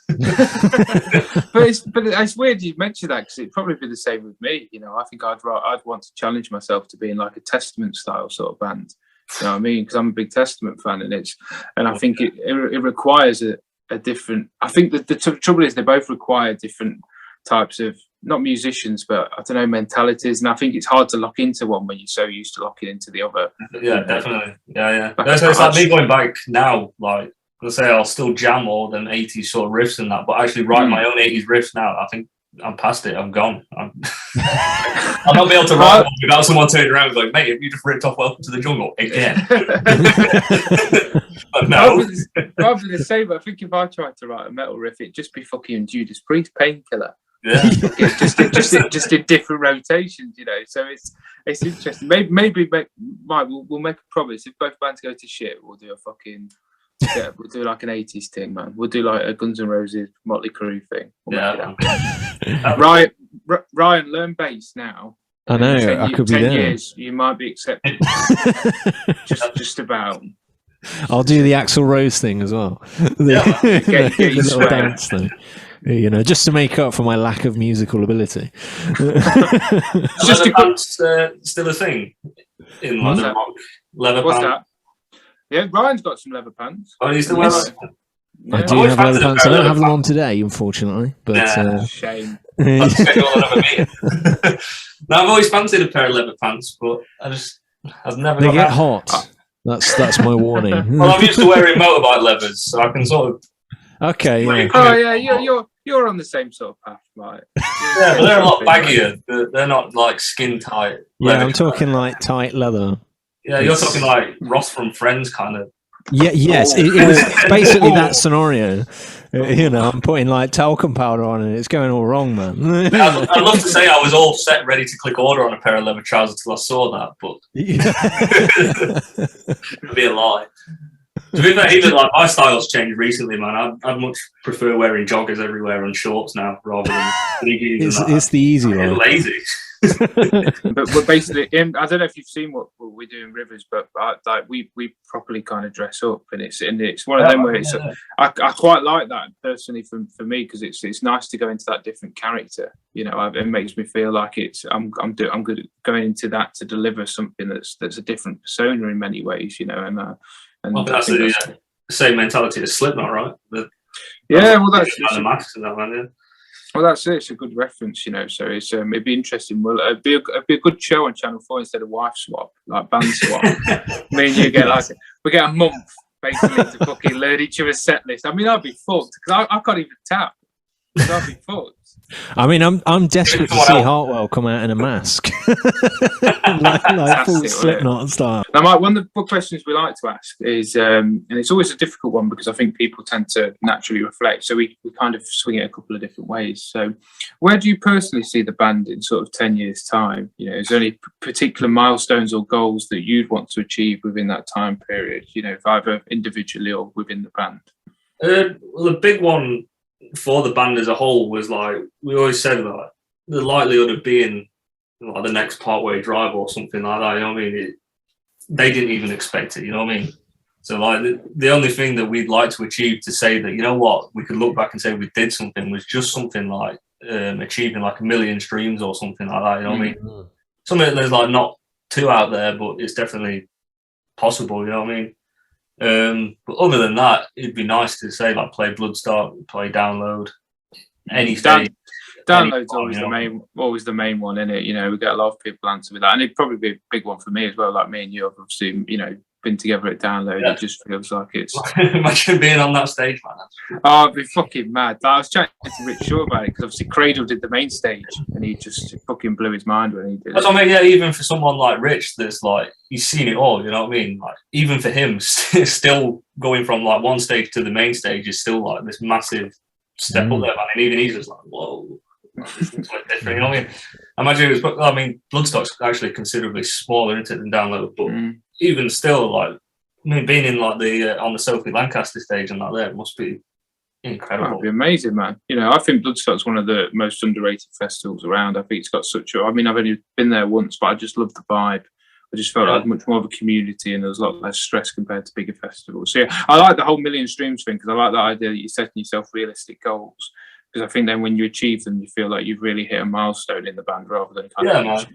but it's weird you mentioned that, because it'd probably be the same with me. You know, I think I'd want to challenge myself to being like a Testament style sort of band. You know what I mean? Because I'm a big Testament fan, and I think it requires a different. I think that the trouble is they both require different types of, not musicians, but I don't know, mentalities, and I think it's hard to lock into one when you're so used to locking into the other. Yeah, definitely. Yeah. It's like me going back now, like. Let's say I'll still jam all them 80s sort of riffs and that, but actually write my own 80s riffs now. I think I'm past it. I'm gone. I'll not be able to write one without someone turning around and going, mate, have you just ripped off Welcome to the Jungle again? But no. Probably the same, but I think if I tried to write a metal riff, it'd just be fucking Judas Priest, Painkiller. Yeah. just in different rotations, you know. So it's interesting. Maybe Mike, we'll make a promise. If both bands go to shit, we'll do a fucking... Yeah, we'll do like an 80s thing, man. We'll do like a Guns N' Roses, Motley Crue thing. Ryan, learn bass now. I know. I could be 10 there. years, you might be accepted. just about. I'll do the Axl Rose thing as well. Get the little dance thing. You know, just to make up for my lack of musical ability. Leather pants still a thing in London rock. Leather What's pants. that? Yeah, Ryan's got some leather pants. Oh, he's still wearing I do have leather pants. I don't have them on today, unfortunately. But shame. I've always fancied a pair of leather pants, but I've never. They get hot. That's my warning. Well, I'm used to wearing motorbike leathers, so I can sort of. Okay. Yeah. Oh yeah, you're on the same sort of path, right? Yeah, but they're a lot baggier. They're not like skin tight. Yeah, I'm talking like tight leather. Yeah, you're talking like Ross from Friends kind of. Yeah, yes, it was basically that scenario. You know, I'm putting like talcum powder on and it's going all wrong, man. I'd love to say I was all set, ready to click order on a pair of leather trousers until I saw that, but it'd be a lie. To be fair, even like my style's changed recently, man. I'd much prefer wearing joggers everywhere and shorts now rather than it's the easy one. Lazy. but basically, I don't know if you've seen what we do in Rivers, but like we properly kind of dress up, and it's one of them where it's. I quite like that personally for me, because it's nice to go into that different character. You know, it makes me feel like I'm good going into that to deliver something that's a different persona in many ways. You know, and well, that's the same mentality as Slipknot, right? That's the masks and that, man. Yeah. Well, that's it. It's a good reference, you know. So it's it'd be interesting. Well, it'd be a good show on Channel 4 instead of Wife Swap, like band swap. Me and you get we get a month basically to fucking learn each other's set list. I mean, I'd be fucked because I can't even tap. So I'd be fucked. I mean, I'm desperate to see Hartwell come out in a mask, like full Slipknot style. Now, Mike, one of the questions we like to ask is, and it's always a difficult one because I think people tend to naturally reflect. So we kind of swing it a couple of different ways. So, where do you personally see the band in sort of 10 years' time? You know, is there any particular milestones or goals that you'd want to achieve within that time period? You know, either individually or within the band. Well, the big one for the band as a whole was like we always said, like the likelihood of being like the next Partway Drive or something like that. You know what I mean? They didn't even expect it. You know what I mean? So like the only thing that we'd like to achieve to say that, you know what, we could look back and say we did something was just something like achieving like 1 million streams or something like that. You know what I mean? Something that there's like not too out there, but it's definitely possible. You know what I mean? But other than that, it'd be nice to say like play Bloodstock, play Download, any stage. Download's always the main one, isn't it? You know, we get a lot of people answer with that, and it'd probably be a big one for me as well. Like me and you have obviously, you know, been together at Download. Yeah. It just feels like it's. Imagine being on that stage, man. Oh, it'd be fucking mad. Like, I was chatting to Rich Shaw about it because obviously Cradle did the main stage, and he just fucking blew his mind when he did. That's what I mean. Yeah, even for someone like Rich, that's like he's seen it all. You know what I mean? Like even for him, still going from like one stage to the main stage is still like this massive step up there, man. And even he's just like, whoa. It's like different, you know what I mean? Imagine it was, I mean, Bloodstock's actually considerably smaller, isn't it, than Download, but even still, like, I mean, being in like the on the Sophie Lancaster stage and like that must be incredible. That'd be amazing, man. You know, I think Bloodstock's one of the most underrated festivals around. I think it's got such a. I mean, I've only been there once, but I just love the vibe. I just felt like much more of a community, and there was a lot less stress compared to bigger festivals. So yeah, I like the whole million streams thing because I like that idea that you're setting yourself realistic goals. Because I think then when you achieve them, you feel like you've really hit a milestone in the band rather than kind of. Man.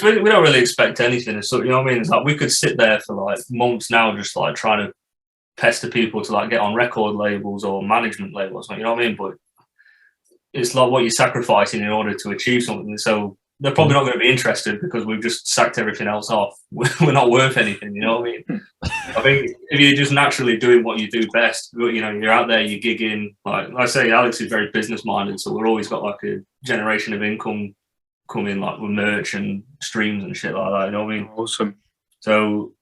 We don't really expect anything. So, you know what I mean? It's like we could sit there for like months now, just like trying to pester people to like get on record labels or management labels. You know what I mean? But it's like what you're sacrificing in order to achieve something. So they're probably not going to be interested because we've just sacked everything else off. We're not worth anything. You know what I mean? I think if you're just naturally doing what you do best, you know, you're out there, you're gigging. Like I say, Alex is very business minded, so we're always got like a generation of income coming, like with merch and streams and shit like that. You know what I mean? Awesome. So,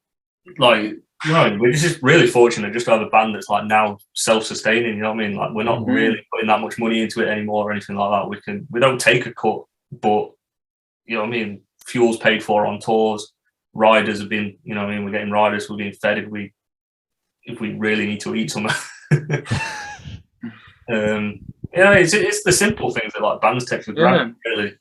like, you know, we're just really fortunate just to have a band that's like now self-sustaining. You know what I mean? Like we're not really putting that much money into it anymore or anything like that. We don't take a cut, but you know what I mean? Fuel's paid for on tours. Riders have been, you know what I mean? We're getting riders. We're being fed if we really need to eat somewhere. It's the simple things that like bands take for granted, really.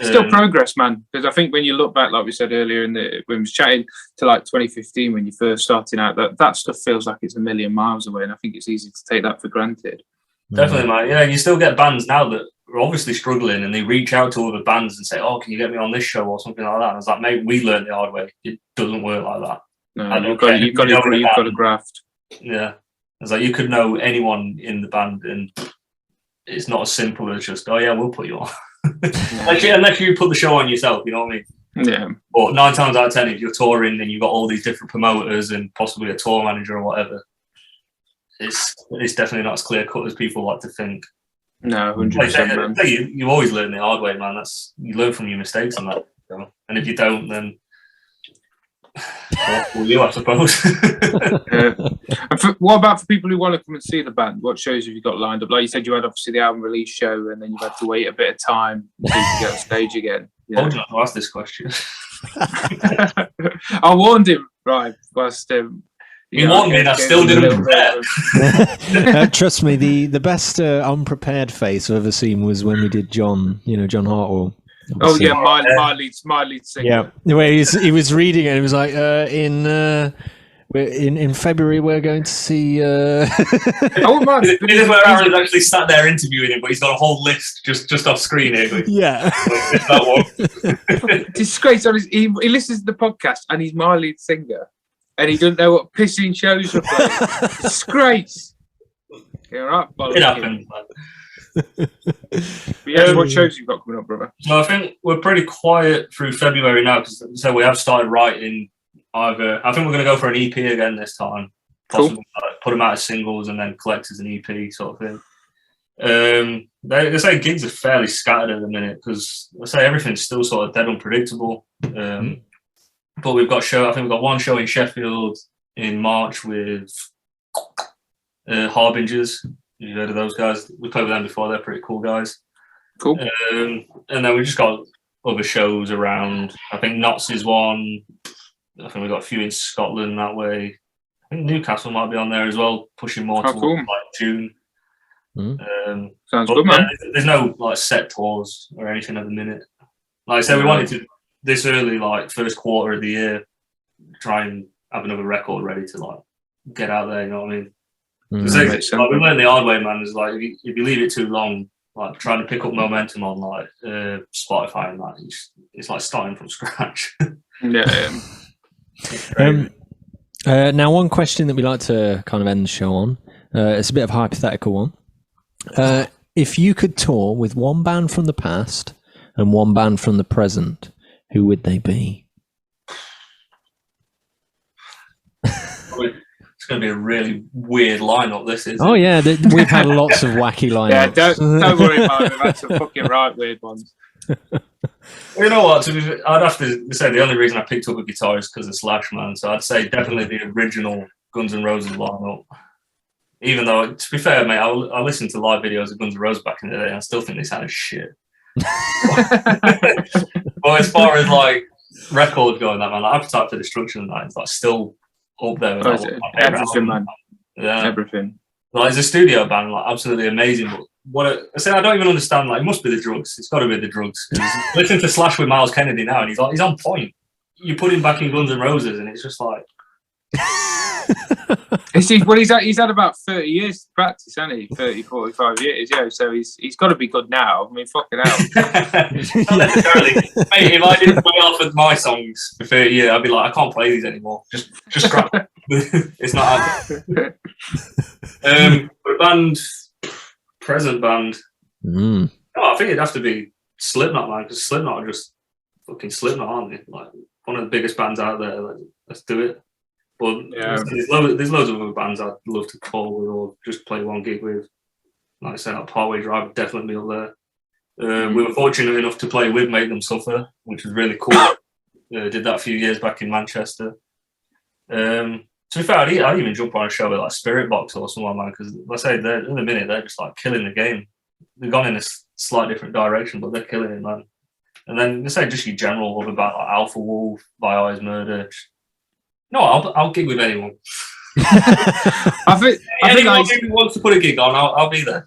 Still progress, man. Because I think when you look back, like we said earlier, when we was chatting to like 2015, when you first starting out, that stuff feels like it's a million miles away, and I think it's easy to take that for granted. Definitely, man. Yeah, you still get bands now that are obviously struggling, and they reach out to other bands and say, "Oh, can you get me on this show or something like that?" And I was like, "Mate, we learned the hard way. It doesn't work like that." No, you've got to graft. Yeah, it's like you could know anyone in the band, and it's not as simple as just, "Oh yeah, we'll put you on." unless you put the show on yourself, you know what I mean? Yeah. But 9 times out of 10, if you're touring and you've got all these different promoters and possibly a tour manager or whatever, it's definitely not as clear cut as people like to think. No, 100%. Man. You always learn the hard way, man. You learn from your mistakes and that. You know? And if you don't, then well, you, I suppose. And what about for people who want to come and see the band? What shows have you got lined up? Like you said, you had obviously the album release show, and then you've had to wait a bit of time until you get on stage again. I told you not to ask this question. I warned him, right? Whilst, you warned me, and I still didn't prepare. Trust me, the best unprepared face I've ever seen was when we did John Hartwell. Obviously. Oh yeah, my lead singer. Yeah, the way he was reading it, he was like, in February we're going to see. Oh man, this is where Aaron's actually sat there interviewing him, but he's got a whole list just off screen here. Going, yeah, that one. Disgrace on he listens to the podcast and he's my lead singer, and he doesn't know what pissing shows are playing. Disgrace. Okay, all right, it happens. What shows you've got coming up, brother? So I think we're pretty quiet through February now, because we have started writing. I think we're going to go for an EP again this time. Possibly put them out as singles and then collect as an EP sort of thing. They say gigs are fairly scattered at the minute because I say everything's still sort of dead unpredictable. But we've got I think we've got one show in Sheffield in March with Harbingers. You heard of those guys? We played with them before. They're pretty cool guys. Cool. And then we just got other shows around. I think Knots is one. I think we've got a few in Scotland that way. I think Newcastle might be on there as well, pushing more towards like June. Sounds good, man. There's no like set tours or anything at the minute. Like I said, we wanted to this early, like first quarter of the year, try and have another record ready to like get out there. You know what I mean? Like, we learned the hard way, man. Is like if you leave it too long, like trying to pick up momentum on like Spotify and that. It's like starting from scratch. Yeah. Now, one question that we like to kind of end the show on. It's a bit of a hypothetical one. If you could tour with one band from the past and one band from the present, who would they be? It's going to be a really weird lineup. This is. Oh yeah, we've had lots of wacky lineups. Yeah, don't worry about it. We've had some fucking right weird ones. You know what? I'd have to say the only reason I picked up a guitar is because of Slash, man. So I'd say definitely the original Guns N' Roses lineup. Even though, to be fair, mate, I listened to live videos of Guns N' Roses back in the day, and I still think they sounded shit. But as far as like record going, that man, like Appetite for Destruction, and that is like still up there. With everything, man. Yeah, everything. Like as a studio band, like absolutely amazing. But I don't even understand. Like, it must be the drugs. It's got to be the drugs. Listen to Slash with Miles Kennedy now, and he's on point. You put him back in Guns N' Roses, and it's just like. He's had about 30 years to practice, hasn't he? 30, 45 years, yeah. So he's got to be good now. I mean, fucking hell. Not necessarily. Mate, if I didn't play off of my songs for 30 years, I'd be like, I can't play these anymore. Just scrap it. It's not happening. But a band, present band. No, I think it'd have to be Slipknot, man, because Slipknot are just fucking Slipknot, aren't they? Like one of the biggest bands out there. Like, let's do it. But yeah. there's loads of other bands I'd love to call with or just play one gig with. Like I said, like Partway Drive would definitely be up there. We were fortunate enough to play with Make Them Suffer, which was really cool. Did that a few years back in Manchester. To be fair, I'd even jump on a show with like Spirit Box or something like that, because like I say, in a minute they're just like killing the game. They've gone in a slight different direction, but they're killing it, man. And then say just your general love about like Alpha Wolf, By Eyes Murder. No, I'll gig with anyone. I think anyone who wants to put a gig on, I'll be there.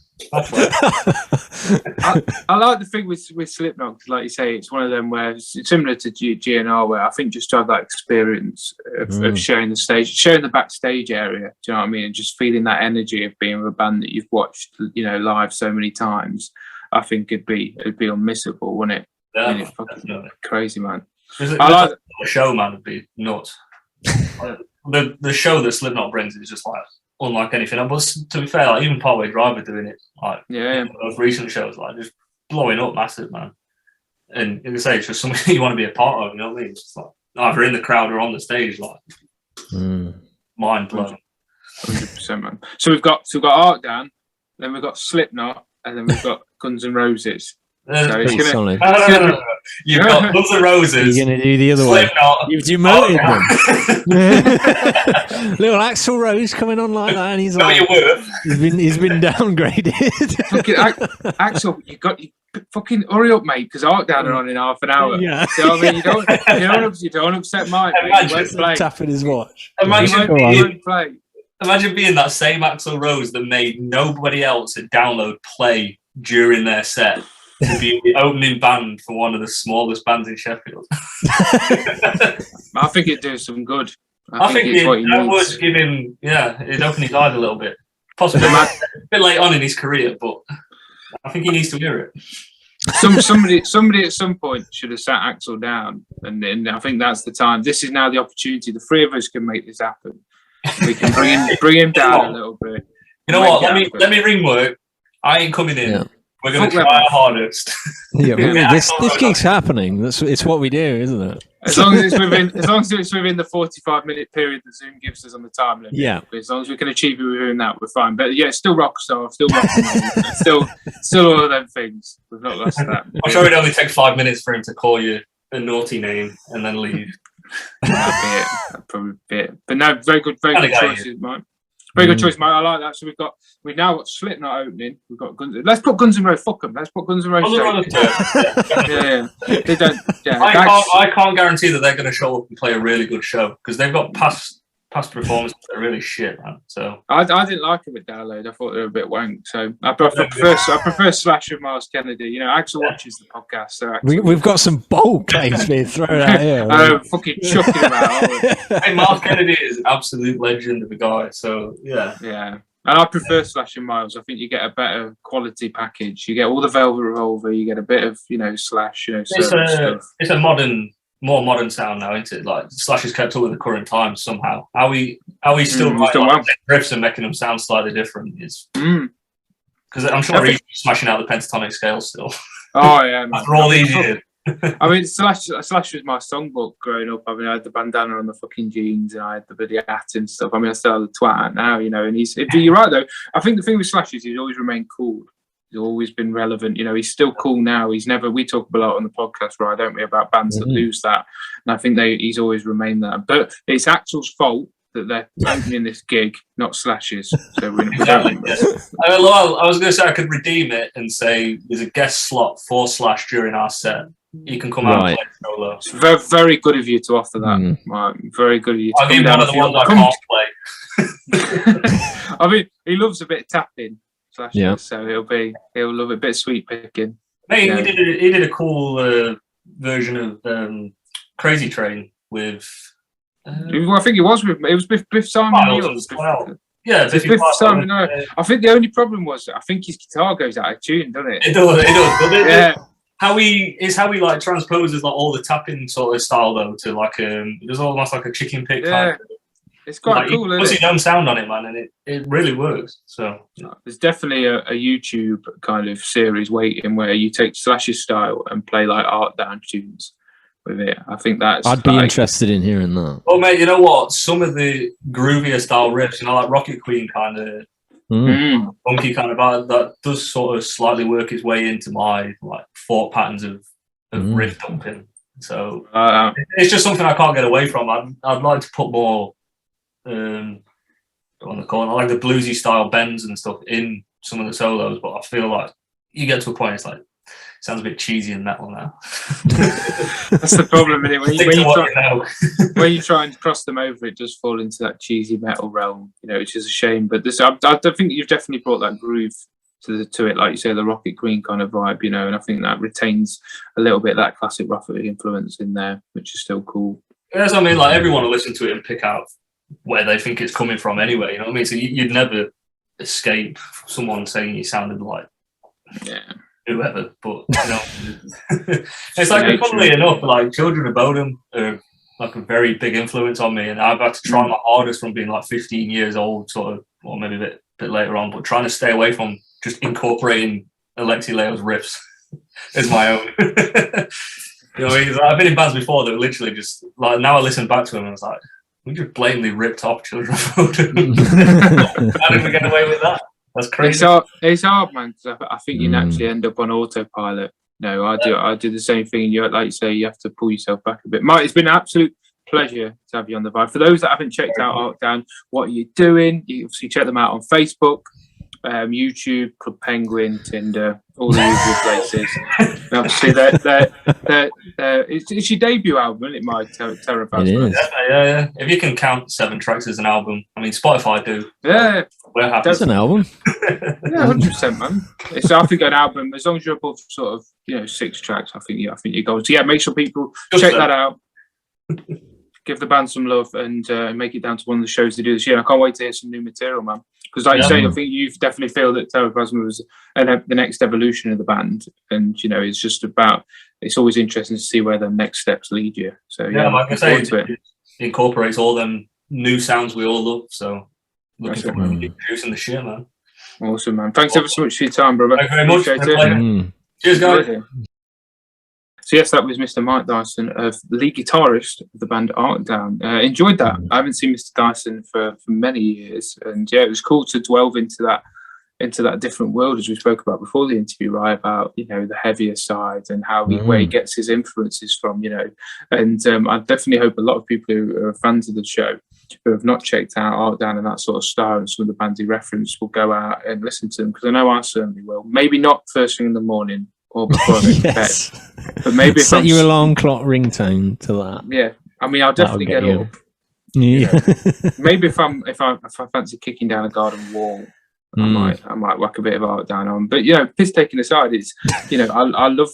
I like the thing with Slipknot, because like you say, it's one of them where it's similar to GNR, where I think just to have that experience of sharing the stage, sharing the backstage area, do you know what I mean, and just feeling that energy of being with a band that you've watched, live so many times. I think it'd be unmissable, wouldn't it? Yeah, I mean, it's fucking crazy, man. I like the show, man. Would be nuts. The show that Slipknot brings is just like unlike anything else. But to be fair, like even Partway Drive are doing it. Like those recent shows, like just blowing up massive, man. And like I say, it's just something you want to be a part of. You know what I mean? It's just like either in the crowd or on the stage, like mind blowing. 100%, man. So we've got Arkdown, then we've got Slipknot, and then we've got Guns N' Roses. So it's solid. No. You've got Guns N' Roses. You're going to do the other one. You've demoted them. Little Axl Rose coming on like that, and he's like, he's been downgraded. Axl, you fucking hurry up, mate, because Arkdown are on in half an hour. Yeah. So, I mean, you don't upset Mike. Imagine tapping his watch. Imagine being that same Axl Rose that made nobody else at Download play during their set. To be the opening band for one of the smallest bands in Sheffield. I think it'd do some good. I think it would give him, it'd open his eyes a little bit. Possibly a bit late on in his career, but I think he needs to hear it. Somebody at some point should have sat Axl down, and I think that's the time. This is now the opportunity. The three of us can make this happen. We can bring him down a little bit. You know what? Let me ring work. I ain't coming in. Yeah. We're going to try our hardest. This gig's happening. It's what we do, isn't it? As long as it's within the 45-minute period that Zoom gives us on the time limit. Yeah. As long as we can achieve it within that, we're fine. But yeah, still rock star, still rock and roll, still all of them things. We've not lost that. I'm sure it'd only take 5 minutes for him to call you a naughty name and then leave. That'd probably be it. But no, very good choices, Mike. Very good choice, mate. I like that. So we've now got Slipknot opening. We've got Guns. Let's put Guns N' Roses. Fuck them. Let's put Guns N' Roses. Yeah. They don't. Yeah. I can't guarantee that they're going to show up and play a really good show because they've got past performances that are really shit, man. So I didn't like them at Download. I thought they were a bit wank. So I prefer Slash with Miles Kennedy. You know, Axl watches the podcast. So we've got some bold claims being thrown out here. Fucking chucking them out. Hey, Miles Kennedy is an absolute legend of a guy. So yeah. And I prefer Slash and Miles. I think you get a better quality package. You get all the Velvet Revolver. You get a bit of Slash. Stuff. It's a more modern sound now, isn't it? Like Slash has kept up with the current times somehow. Are we still writing riffs and making them sound slightly different? Because I'm sure he's smashing out the pentatonic scale still. Oh yeah, man. After all these years. I mean, Slash was my songbook growing up. I mean, I had the bandana on the fucking jeans, and I had the bloody hat and stuff. I mean, I still have the twat hat now, And you're right though. I think the thing with Slash is he's always remained cool. He's always been relevant. He's still cool now. He's never. We talk a lot on the podcast, right? Don't we, about bands that lose that? And I think he's always remained that. But it's Axl's fault that they're opening this gig, not Slash's. So we're exactly. I was going to say I could redeem it and say there's a guest slot for Slash during our set. You can come out and play solo. It's very, very good of you to offer that. Right. Very good of you to I'll give one of the ones I can't play. I mean, he loves a bit of tapping, Slash, so he'll love a bit of sweet picking. Mate, he did a cool version of Crazy Train with. I think it was with Biff Simon. Yeah, Biff Simon. I think the only problem was I think his guitar goes out of tune, doesn't it? It does. Yeah. How he like transposes like all the tapping sort of style though to like it was almost like a chicken pick kind of. It's quite cool. He puts his own sound on it, man, and it really works. So there's definitely a YouTube kind of series waiting where you take Slash's style and play like Arkdown tunes with it. I think I'd be interested in hearing that. Well, mate, you know what? Some of the groovier style riffs, like Rocket Queen kind of. Funky kind of art that does sort of slightly work its way into my like thought patterns of riff dumping. So it's just something I can't get away from. I'd like to put more on the corner, like the bluesy style bends and stuff in some of the solos, but I feel like you get to a point it's like sounds a bit cheesy and metal now. That's the problem, isn't it? When you try and cross them over, it does fall into that cheesy metal realm, which is a shame. But I think you've definitely brought that groove to it, like you say, the Rocket Queen kind of vibe, and I think that retains a little bit of that classic Rafferty influence in there, which is still cool. Yes, I mean, like everyone will listen to it and pick out where they think it's coming from anyway, you know what I mean? So you'd never escape someone saying you sounded like whoever, but it's like funnily enough, like Children of Bodom are like a very big influence on me, and I've had to try my hardest from being like 15 years old, sort of, or maybe a bit later on, but trying to stay away from just incorporating Alexi Leo's riffs as my own. I've been in bands before that literally just like now I listen back to them and I was like, we just blatantly ripped off Children of Bodom. How did we get away with that? That's crazy. It's hard, man. Cause I think you naturally end up on autopilot. No, I do the same thing. You like you say, you have to pull yourself back a bit. Mike, it's been an absolute pleasure to have you on the vibe. For those that haven't checked out Arkdown, what are you doing? You obviously check them out on Facebook, YouTube, Club Penguin, Tinder, all the usual places. And obviously, it's your debut album, isn't it, Mike? Terra Phasma. Yeah. If you can count 7 tracks as an album, I mean, Spotify do. Yeah. We're happy. That's an album. Yeah, 100%, man. I think an album, as long as you're above sort of 6 tracks, I think you go. So yeah, make sure people check that out. Give the band some love and make it down to one of the shows they do this year. I can't wait to hear some new material, man. Because like you say, I think you definitely feel that Terra Phasma was the next evolution of the band, and it's just about. It's always interesting to see where the next steps lead you. So like I say, it incorporates all them new sounds we all love. So looking forward to producing the shit, man. Awesome, man. Thanks ever so much for your time, brother. Thank you very much. Cheers, guys. So yes, that was Mr. Mike Dyson, the lead guitarist of the band Arkdown. Enjoyed that. I haven't seen Mr. Dyson for many years, and it was cool to delve into that different world as we spoke about before the interview, right? About the heavier side and where he gets his influences from, And I definitely hope a lot of people who are fans of the show who have not checked out Arkdown and that sort of style and some of the bands he referenced will go out and listen to them, because I know I certainly will. Maybe not first thing in the morning or before I go to bed, but maybe set your alarm clock ringtone to that. Yeah, I mean, I'll definitely get up. Yeah. Maybe if I fancy kicking down a garden wall, I might whack a bit of Arkdown on. But piss taking aside, it's I love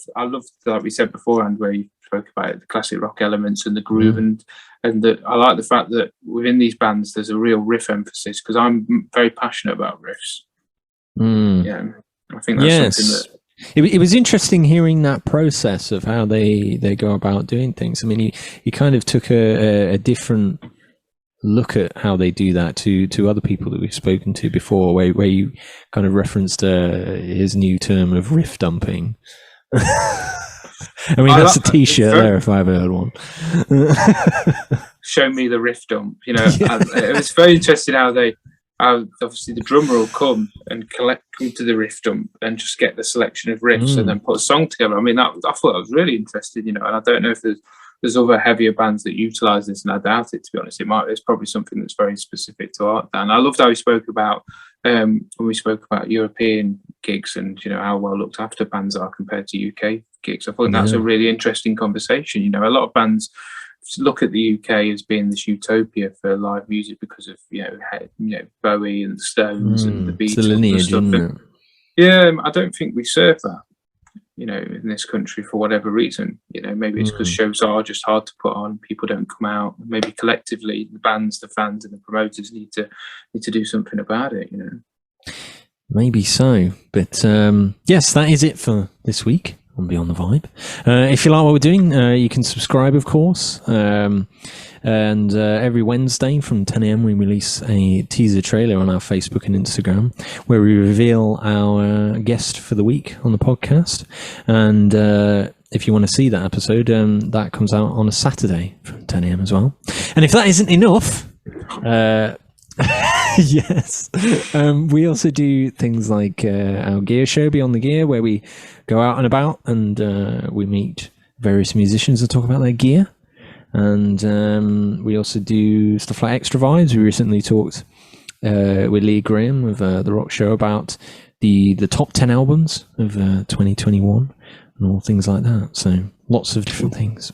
like we said beforehand, where you spoke about it, the classic rock elements and the groove, and I like the fact that within these bands there's a real riff emphasis, because I'm very passionate about riffs. Yeah, I think that's something that. It was interesting hearing that process of how they go about doing things. I mean, he kind of took a different look at how they do that to other people that we've spoken to before, where you kind of referenced his new term of riff dumping. I mean, that's a t-shirt there if I ever heard one. Show me the riff dump. You know, it was very interesting how obviously the drummer will come to the riff dump and just get the selection of riffs and then put a song together. I mean, I thought that was really interesting, you know, and I don't know if there's other heavier bands that utilize this, and I doubt it, to be honest. It's probably something that's very specific to Arkdown. I loved how he spoke about when we spoke about European gigs and, you know, how well looked after bands are compared to UK gigs. I thought that's a really interesting conversation. You know, a lot of bands look at the UK as being this utopia for live music because of, you know, Bowie and the Stones and the Beatles. It's the lineage, isn't it? Yeah, I don't think we serve that, you know, in this country for whatever reason. You know, maybe it's because shows are just hard to put on. People don't come out. Maybe collectively, the bands, the fans, and the promoters need to do something about it. You know, maybe so. But yes, that is it for this week on Beyond the Vibe. If you like what we're doing, you can subscribe, of course. And every Wednesday from 10 a.m. we release a teaser trailer on our Facebook and Instagram where we reveal our guest for the week on the podcast. And if you want to see that episode, that comes out on a Saturday from 10 a.m. as well. And if that isn't enough, yes, we also do things like our gear show, Beyond the Gear, where we go out and about and we meet various musicians to talk about their gear. And we also do stuff like Extra Vibes. We recently talked with Lee Graham of The Rock Show about the top 10 albums of 2021 and all things like that. So lots of different things.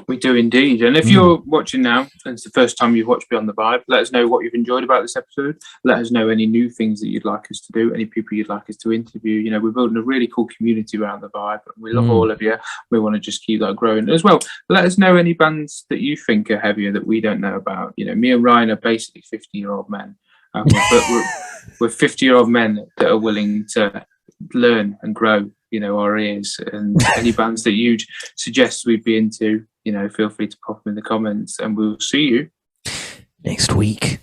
We do indeed. And if you're watching now and it's the first time you've watched Beyond the Vibe, let us know what you've enjoyed about this episode. Let us know any new things that you'd like us to do, any people you'd like us to interview. You know, we're building a really cool community around the Vibe. We love all of you. We want to just keep that growing. As well, let us know any bands that you think are heavier that we don't know about. You know, me and Ryan are basically 50-year-old men. We're 50-year-old men that are willing to learn and grow, you know, our ears. And any bands that you'd suggest we'd be into, you know, feel free to pop them in the comments, and we'll see you next week.